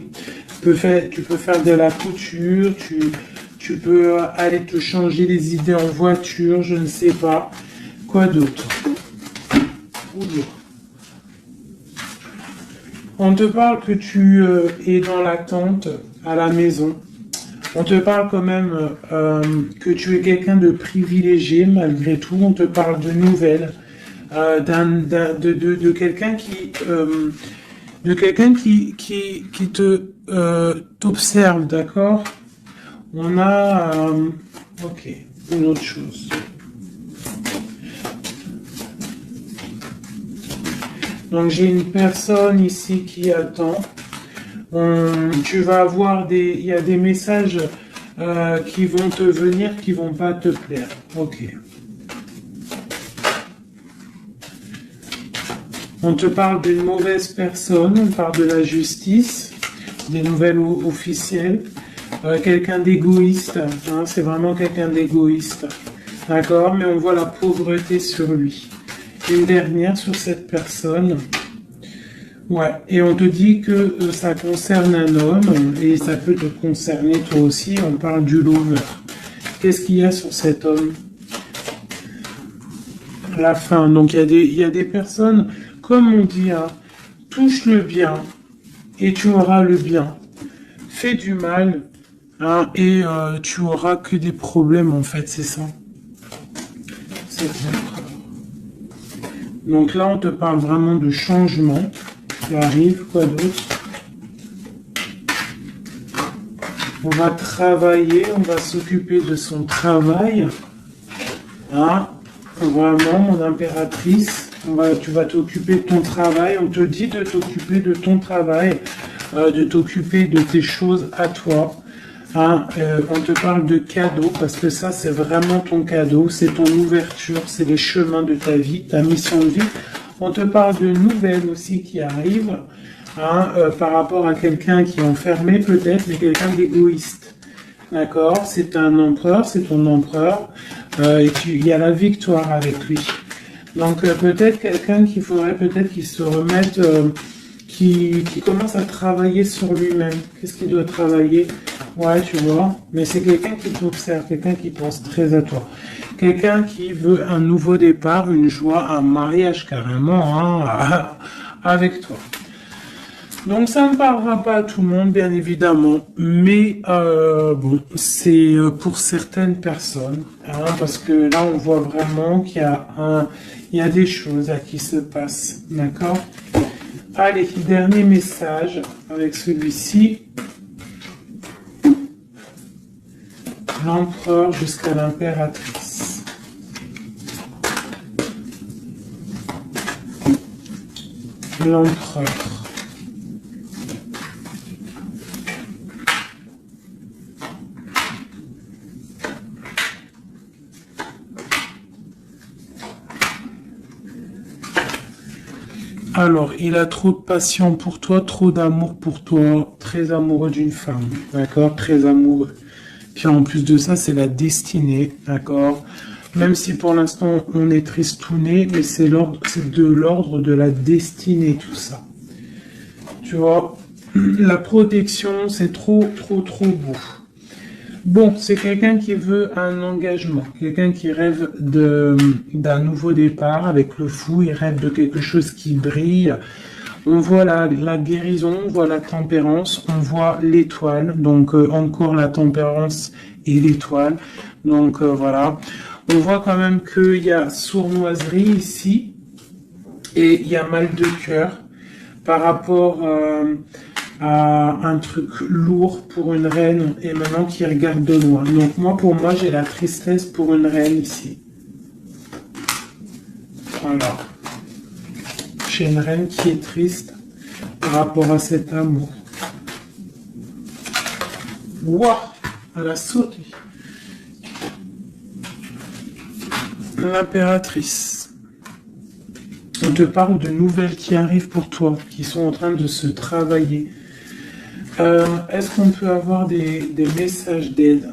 Tu peux faire de la couture, tu peux aller te changer les idées en voiture, je ne sais pas. Quoi d'autre? On te parle que tu es dans l'attente à la maison. On te parle quand même que tu es quelqu'un de privilégié malgré tout. On te parle de nouvelles, de quelqu'un qui te t'observe, d'accord? On a, ok, une autre chose. Donc j'ai une personne ici qui attend. Tu vas avoir il y a des messages qui vont te venir, qui vont pas te plaire. Ok. On te parle d'une mauvaise personne, on parle de la justice, des nouvelles officielles. Quelqu'un d'égoïste, hein, c'est vraiment quelqu'un d'égoïste, d'accord, mais on voit la pauvreté sur lui. Une dernière sur cette personne, ouais, et on te dit que ça concerne un homme, et ça peut te concerner toi aussi, on parle du lover. Qu'est-ce qu'il y a sur cet homme? La fin, donc il y a des personnes, comme on dit, hein, touche le bien, et tu auras le bien. Fais du mal, hein, et tu auras que des problèmes en fait, c'est ça. C'est vrai. Donc là, on te parle vraiment de changement qui arrive. Quoi d'autre? On va travailler, on va s'occuper de son travail. Hein? Vraiment, mon impératrice, tu vas t'occuper de ton travail. On te dit de t'occuper de ton travail, de t'occuper de tes choses à toi. Hein, on te parle de cadeau parce que ça c'est vraiment ton cadeau, c'est ton ouverture, c'est les chemins de ta vie, ta mission de vie. On te parle de nouvelles aussi qui arrivent, hein, par rapport à quelqu'un qui est enfermé peut-être, mais quelqu'un d'égoïste. D'accord? C'est un empereur, c'est ton empereur, et il y a la victoire avec lui. Donc peut-être quelqu'un qu'il faudrait peut-être qu'il se remette, qui commence à travailler sur lui-même. Qu'est-ce qu'il doit travailler? Ouais, tu vois, mais c'est quelqu'un qui t'observe, quelqu'un qui pense très à toi. Quelqu'un qui veut un nouveau départ, une joie, un mariage carrément, hein, avec toi. Donc ça ne parlera pas à tout le monde, bien évidemment, mais bon, c'est pour certaines personnes, hein, parce que là on voit vraiment il y a des choses à qui se passent, d'accord? Allez, dernier message avec celui-ci. L'empereur jusqu'à l'impératrice. L'empereur. Alors, il a trop de passion pour toi, trop d'amour pour toi, très amoureux d'une femme, d'accord? Très amoureux. Puis en plus de ça, c'est la destinée, d'accord? Même si pour l'instant on est tristouné, mais c'est de l'ordre de la destinée tout ça. Tu vois, la protection, c'est trop beau. Bon, c'est quelqu'un qui veut un engagement, quelqu'un qui rêve d'un nouveau départ avec le fou, il rêve de quelque chose qui brille. On voit la guérison, on voit la tempérance, on voit l'étoile, donc encore la tempérance et l'étoile. Donc voilà, On voit quand même qu'il y a sournoiserie ici et il y a mal de cœur par rapport à un truc lourd pour une reine et maintenant qui regarde de loin. Donc moi, pour moi, j'ai la tristesse pour une reine ici. Voilà. J'ai une reine qui est triste par rapport à cet amour. Waouh, elle a sauté. L'impératrice. On te parle de nouvelles qui arrivent pour toi, qui sont en train de se travailler. Est-ce qu'on peut avoir des messages d'aide?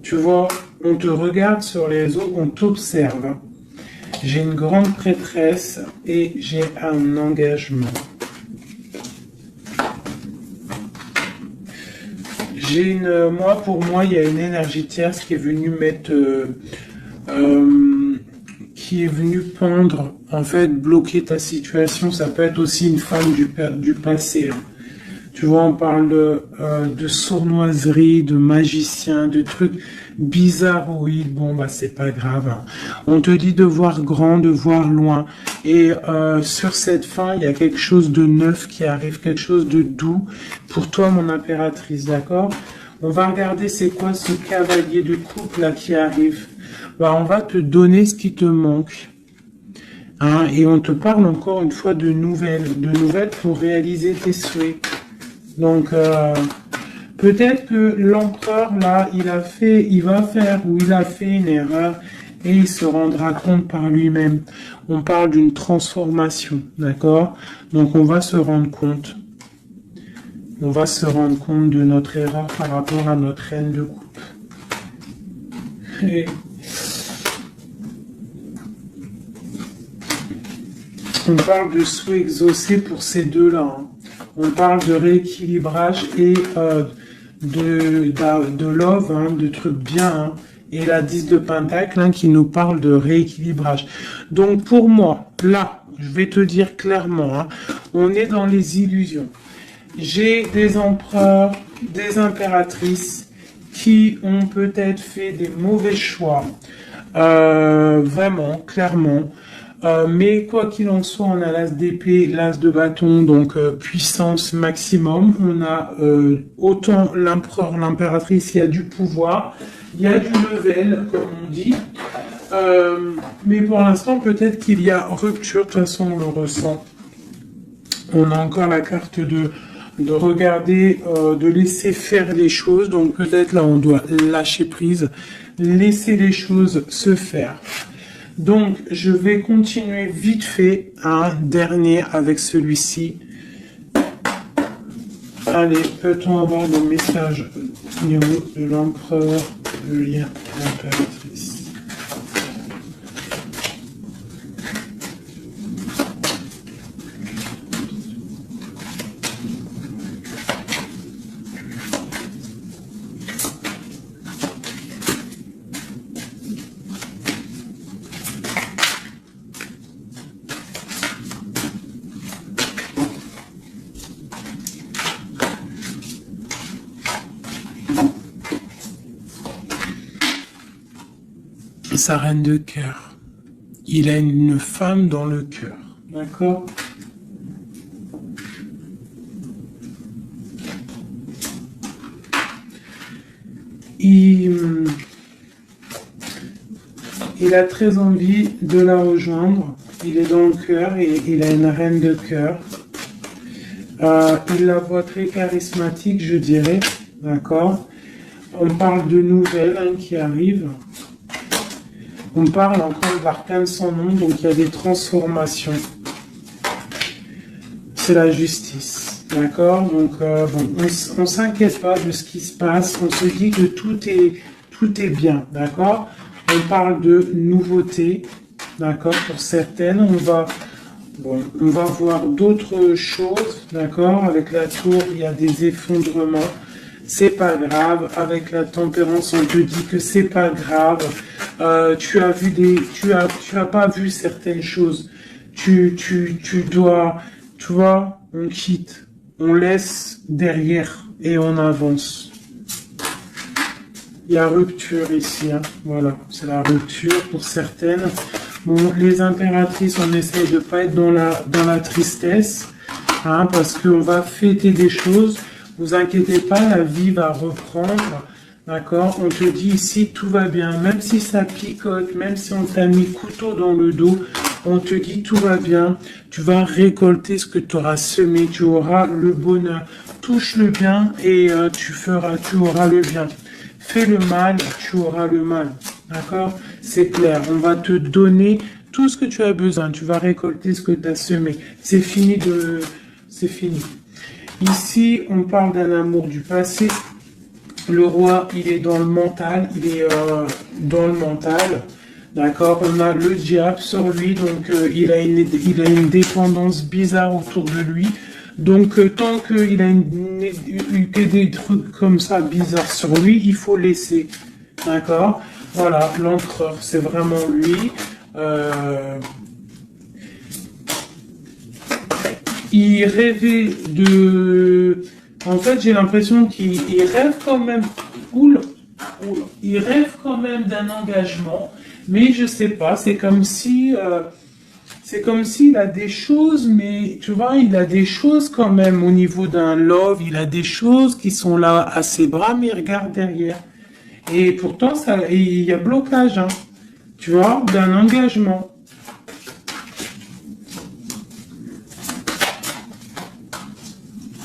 Tu vois, on te regarde sur les réseaux, on t'observe. J'ai une grande prêtresse et j'ai un engagement. Pour moi, il y a une énergie tierce qui est venue mettre, qui est venue pendre, en fait, bloquer ta situation. Ça peut être aussi une femme du passé. Tu vois, on parle de sournoiserie, de magicien, de trucs bizarroïdes. Bon, bah, c'est pas grave. Hein. On te dit de voir grand, de voir loin. Et sur cette fin, il y a quelque chose de neuf qui arrive, quelque chose de doux pour toi, mon impératrice, d'accord? On va regarder c'est quoi ce cavalier de coupe là qui arrive. Bah, on va te donner ce qui te manque. Hein, et on te parle encore une fois de nouvelles pour réaliser tes souhaits. Donc, peut-être que l'empereur, là, il a fait une erreur et il se rendra compte par lui-même. On parle d'une transformation, d'accord? Donc, on va se rendre compte. On va se rendre compte de notre erreur par rapport à notre reine de coupe. Et on parle de souhait exaucé pour ces deux-là. Hein. On parle de rééquilibrage et de love, hein, de trucs bien. Hein, et la 10 de Pentacle hein, qui nous parle de rééquilibrage. Donc pour moi, là, je vais te dire clairement, hein, on est dans les illusions. J'ai des empereurs, des impératrices qui ont peut-être fait des mauvais choix. Vraiment, clairement. Mais quoi qu'il en soit, on a l'as d'épée, l'as de bâton, donc puissance maximum. On a autant l'empereur, l'impératrice, il y a du pouvoir, il y a du level, comme on dit. Mais pour l'instant, peut-être qu'il y a rupture, de toute façon, on le ressent. On a encore la carte de regarder, de laisser faire les choses. Donc peut-être là, on doit lâcher prise, laisser les choses se faire. Donc, je vais continuer vite fait un dernier avec celui-ci. Allez, peut-on avoir le message numéro de l'empereur, le lien de l'impératrice? Sa reine de cœur. Il a une femme dans le cœur. D'accord? Il a très envie de la rejoindre. Il est dans le cœur et il a une reine de cœur. Il la voit très charismatique, je dirais. D'accord? On parle de nouvelles hein, qui arrivent. On parle encore de l'arcane sans nom, donc il y a des transformations. C'est la justice, d'accord? Donc on s'inquiète pas de ce qui se passe, on se dit que tout est bien, d'accord? On parle de nouveautés, d'accord? Pour certaines, on va voir d'autres choses, d'accord? Avec la tour, il y a des effondrements. C'est pas grave. Avec la tempérance, on te dit que c'est pas grave. Tu as pas vu certaines choses. Tu dois, tu vois, on quitte, on laisse derrière et on avance. Il y a rupture ici, hein. Voilà, c'est la rupture pour certaines. Bon, les impératrices, on essaye de pas être dans la tristesse, hein, parce qu'on va fêter des choses. Vous inquiétez pas, la vie va reprendre. D'accord? On te dit ici, tout va bien. Même si ça picote, même si on t'a mis couteau dans le dos, on te dit, tout va bien. Tu vas récolter ce que tu auras semé. Tu auras le bonheur. Touche le bien et tu auras le bien. Fais le mal, tu auras le mal. D'accord? C'est clair. On va te donner tout ce que tu as besoin. Tu vas récolter ce que tu as semé. C'est fini. Ici, on parle d'un amour du passé. Le roi, il est dans le mental. Il est dans le mental. D'accord? On a le diable sur lui. Donc, il a une dépendance bizarre autour de lui. Donc, tant qu'il a que des trucs comme ça bizarres sur lui, il faut laisser. D'accord? Voilà, l'empereur, c'est vraiment lui. Il rêvait de... En fait, j'ai l'impression qu'il rêve quand même... Oula, il rêve quand même d'un engagement, mais je sais pas, c'est comme si... C'est comme s'il a des choses, mais tu vois, il a des choses quand même au niveau d'un love, il a des choses qui sont là à ses bras, mais il regarde derrière. Et pourtant, il y a blocage, hein, tu vois, d'un engagement.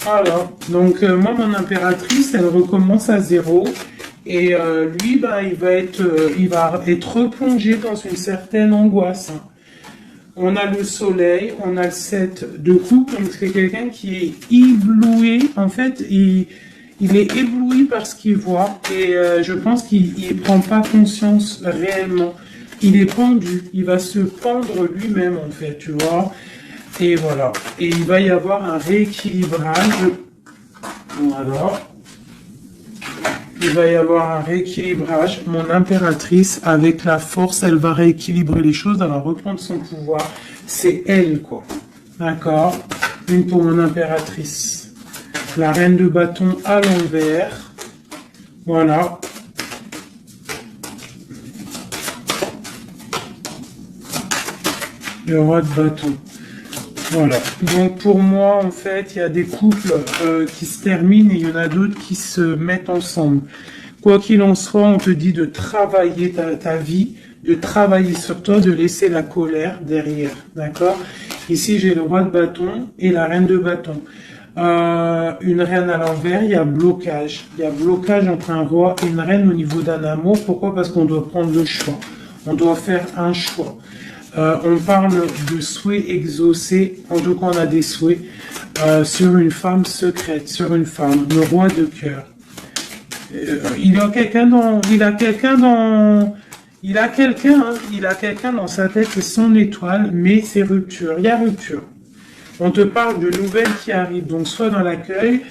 Voilà. Donc, moi, mon impératrice, elle recommence à zéro. Et lui, bah, il va être replongé dans une certaine angoisse, hein. On a le soleil, on a le 7 de coupe, donc c'est quelqu'un qui est ébloui. En fait, il est ébloui par ce qu'il voit et je pense qu'il ne prend pas conscience réellement. Il est pendu, il va se pendre lui-même en fait, tu vois. Et voilà. Et il va y avoir un rééquilibrage. Voilà. Il va y avoir un rééquilibrage. Mon impératrice, avec la force, elle va rééquilibrer les choses, elle va reprendre son pouvoir. C'est elle, quoi. D'accord? Une pour mon impératrice. La reine de bâton à l'envers. Voilà. Le roi de bâton. Voilà. Donc pour moi, en fait, il y a des couples qui se terminent et il y en a d'autres qui se mettent ensemble. Quoi qu'il en soit, on te dit de travailler ta vie, de travailler sur toi, de laisser la colère derrière. D'accord? Ici, j'ai le roi de bâton et la reine de bâton. Une reine à l'envers, il y a blocage. Il y a blocage entre un roi et une reine au niveau d'un amour. Pourquoi? Parce qu'on doit prendre le choix. On doit faire un choix. On parle de souhaits exaucés, en tout cas on a des souhaits sur une femme secrète, sur une femme, le roi de cœur. Il a quelqu'un dans sa tête, c'est son étoile, mais c'est rupture, il y a rupture. On te parle de nouvelles qui arrivent, donc soit dans l'accueil,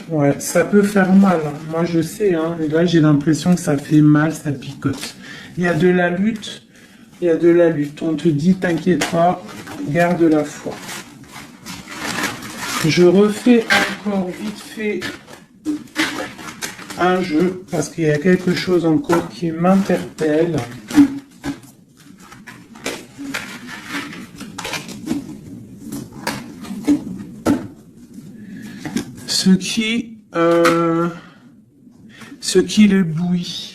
ouais, ça peut faire mal, hein. Moi je sais, hein, là j'ai l'impression que ça fait mal, ça picote. Il y a de la lutte, On te dit, t'inquiète pas, garde la foi. Je refais encore vite fait un jeu, parce qu'il y a quelque chose encore qui m'interpelle. Ce qui l'éblouit.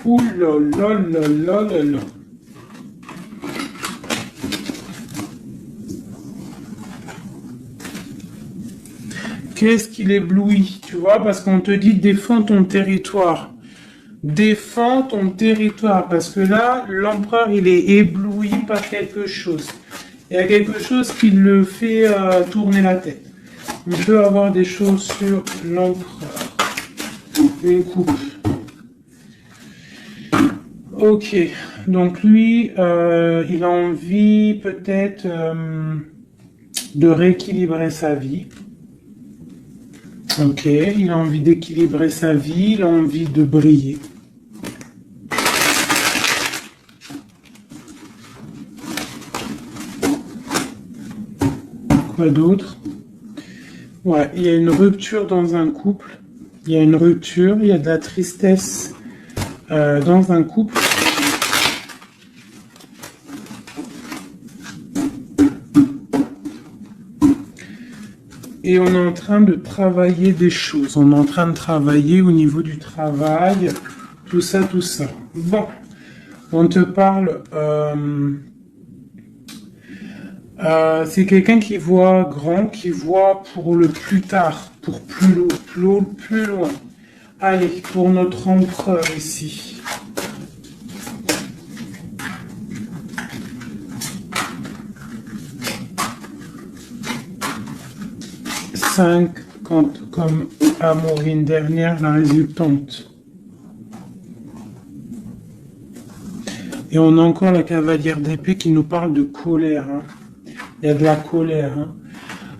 Ouh là là là là là là. Qu'est-ce qui l'éblouit? Tu vois, parce qu'on te dit défends ton territoire. Défends ton territoire. Parce que là, l'empereur, il est ébloui par quelque chose. Il y a quelque chose qui le fait tourner la tête. On peut avoir des choses sur l'empereur. Une coupe. Ok, donc lui, il a envie peut-être de rééquilibrer sa vie. Ok, il a envie d'équilibrer sa vie, il a envie de briller. Quoi d'autre? Ouais, il y a une rupture dans un couple. Il y a une rupture, il y a de la tristesse dans un couple. Et on est en train de travailler des choses. On est en train de travailler au niveau du travail, tout ça, tout ça. Bon, on te parle... c'est quelqu'un qui voit grand, qui voit pour le plus tard, pour plus loin. Allez, pour notre empereur ici. Cinq, comme Amorine dernière, la résultante. Et on a encore la cavalière d'épée qui nous parle de colère. Hein. Il y a de la colère. Hein.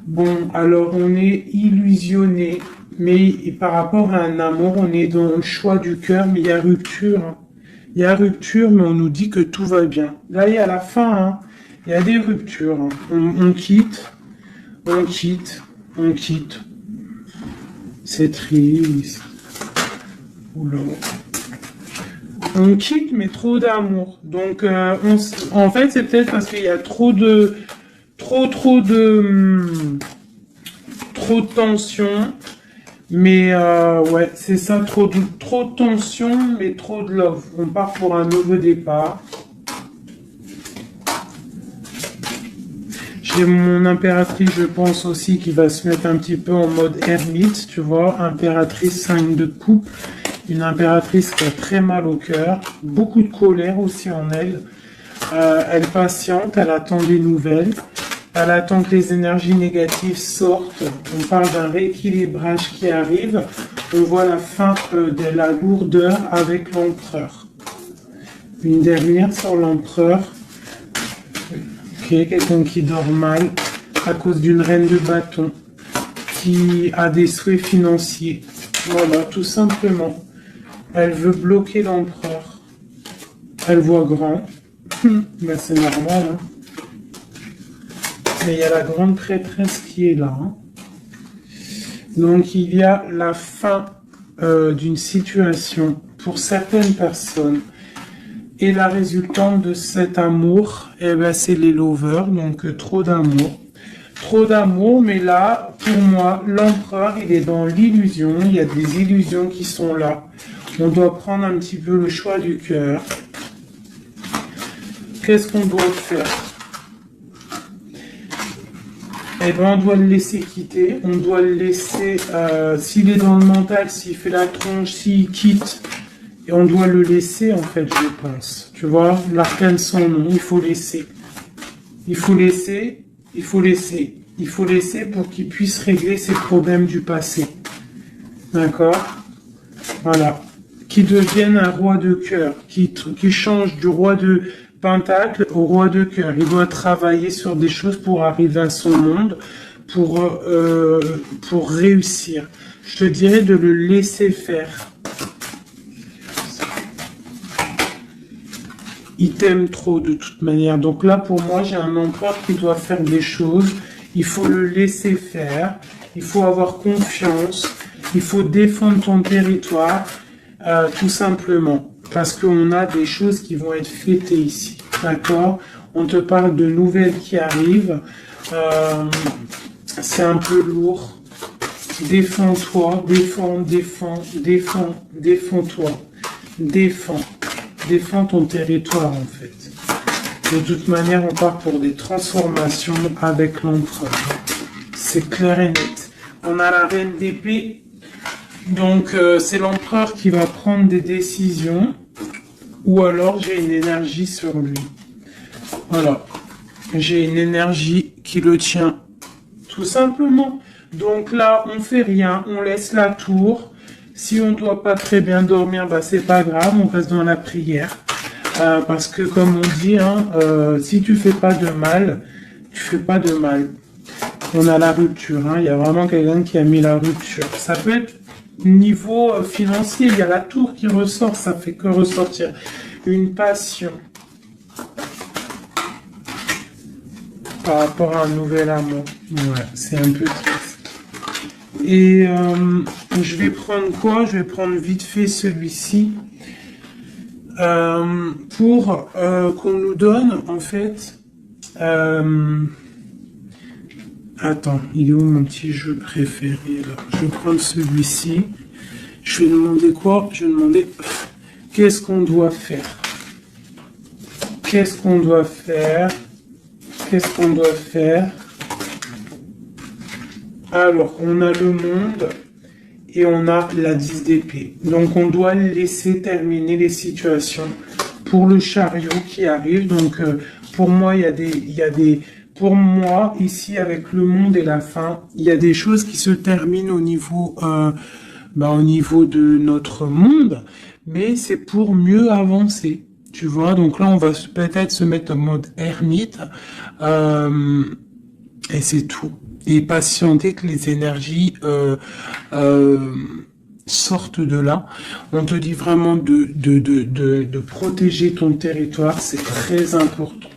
Bon, alors on est illusionné, mais par rapport à un amour, on est dans le choix du cœur, mais il y a rupture. Hein. Il y a rupture, mais on nous dit que tout va bien. Là, il y a la fin. Hein. Il y a des ruptures. Hein. On quitte. C'est triste. Oula. On quitte, mais trop d'amour. Donc, en fait, c'est peut-être parce qu'il y a trop de tension. Mais ouais, c'est ça, trop de tension, mais trop de love. On part pour un nouveau départ. J'ai mon impératrice, je pense aussi, qui va se mettre un petit peu en mode ermite, tu vois. Impératrice 5 de coupe. Une impératrice qui a très mal au cœur. Beaucoup de colère aussi en elle. Elle patiente, elle attend des nouvelles. Elle attend que les énergies négatives sortent. On parle d'un rééquilibrage qui arrive. On voit la fin de la lourdeur avec l'empereur. Une dernière sur l'empereur. Ok, quelqu'un qui dort mal à cause d'une reine de bâton qui a des souhaits financiers. Voilà, tout simplement. Elle veut bloquer l'empereur. Elle voit grand. Ben, c'est normal. Hein. Mais il y a la grande prêtresse qui est là. Hein. Donc il y a la fin d'une situation pour certaines personnes. Et la résultante de cet amour, eh ben, c'est les lovers, donc trop d'amour. Trop d'amour, mais là, pour moi, l'empereur, il est dans l'illusion. Il y a des illusions qui sont là. On doit prendre un petit peu le choix du cœur. Qu'est-ce qu'on doit faire? Eh ben, on doit le laisser quitter. On doit le laisser, s'il est dans le mental, s'il fait la tronche, s'il quitte. Et on doit le laisser, en fait, je pense. Tu vois, l'arcane sans nom, il faut laisser. Il faut laisser pour qu'il puisse régler ses problèmes du passé. D'accord? Voilà. Qui devienne un roi de cœur. Qui change du roi de pentacle au roi de cœur. Il doit travailler sur des choses pour arriver à son monde, pour réussir. Je te dirais de le laisser faire. Il t'aime trop de toute manière. Donc là, pour moi, j'ai un empereur qui doit faire des choses. Il faut le laisser faire. Il faut avoir confiance. Il faut défendre ton territoire, tout simplement. Parce qu'on a des choses qui vont être fêtées ici. D'accord? On te parle de nouvelles qui arrivent. C'est un peu lourd. Défends-toi. Défends-toi. Défends ton territoire, en fait. De toute manière, on part pour des transformations avec l'empereur. C'est clair et net. On a la reine d'épée. Donc, c'est l'empereur qui va prendre des décisions. Ou alors, j'ai une énergie sur lui. Voilà. J'ai une énergie qui le tient. Tout simplement. Donc là, on fait rien. On laisse la tour. Si on ne doit pas très bien dormir, bah c'est pas grave, on reste dans la prière. Parce que comme on dit, hein, si tu fais pas de mal, tu fais pas de mal. On a la rupture, hein, il y a vraiment quelqu'un qui a mis la rupture. Ça peut être niveau financier, il y a la tour qui ressort, ça fait que ressortir une passion par rapport à un nouvel amour. Ouais, c'est un peu triste. Et je vais prendre quoi? Je vais prendre vite fait celui-ci pour qu'on nous donne en fait. Attends, il est où mon petit jeu préféré là? Je vais prendre celui-ci. Je vais demander quoi? Je vais demander qu'est-ce qu'on doit faire? Qu'est-ce qu'on doit faire? Qu'est-ce qu'on doit faire? Alors, on a le monde et on a la 10 d'épée. Donc, on doit laisser terminer les situations pour le chariot qui arrive. Donc, pour moi, pour moi, ici, avec le monde et la fin, il y a des choses qui se terminent au niveau de notre monde, mais c'est pour mieux avancer. Tu vois, donc là, on va peut-être se mettre en mode ermite, et c'est tout. Et patienter que les énergies sortent de là. On te dit vraiment de protéger ton territoire, c'est très important.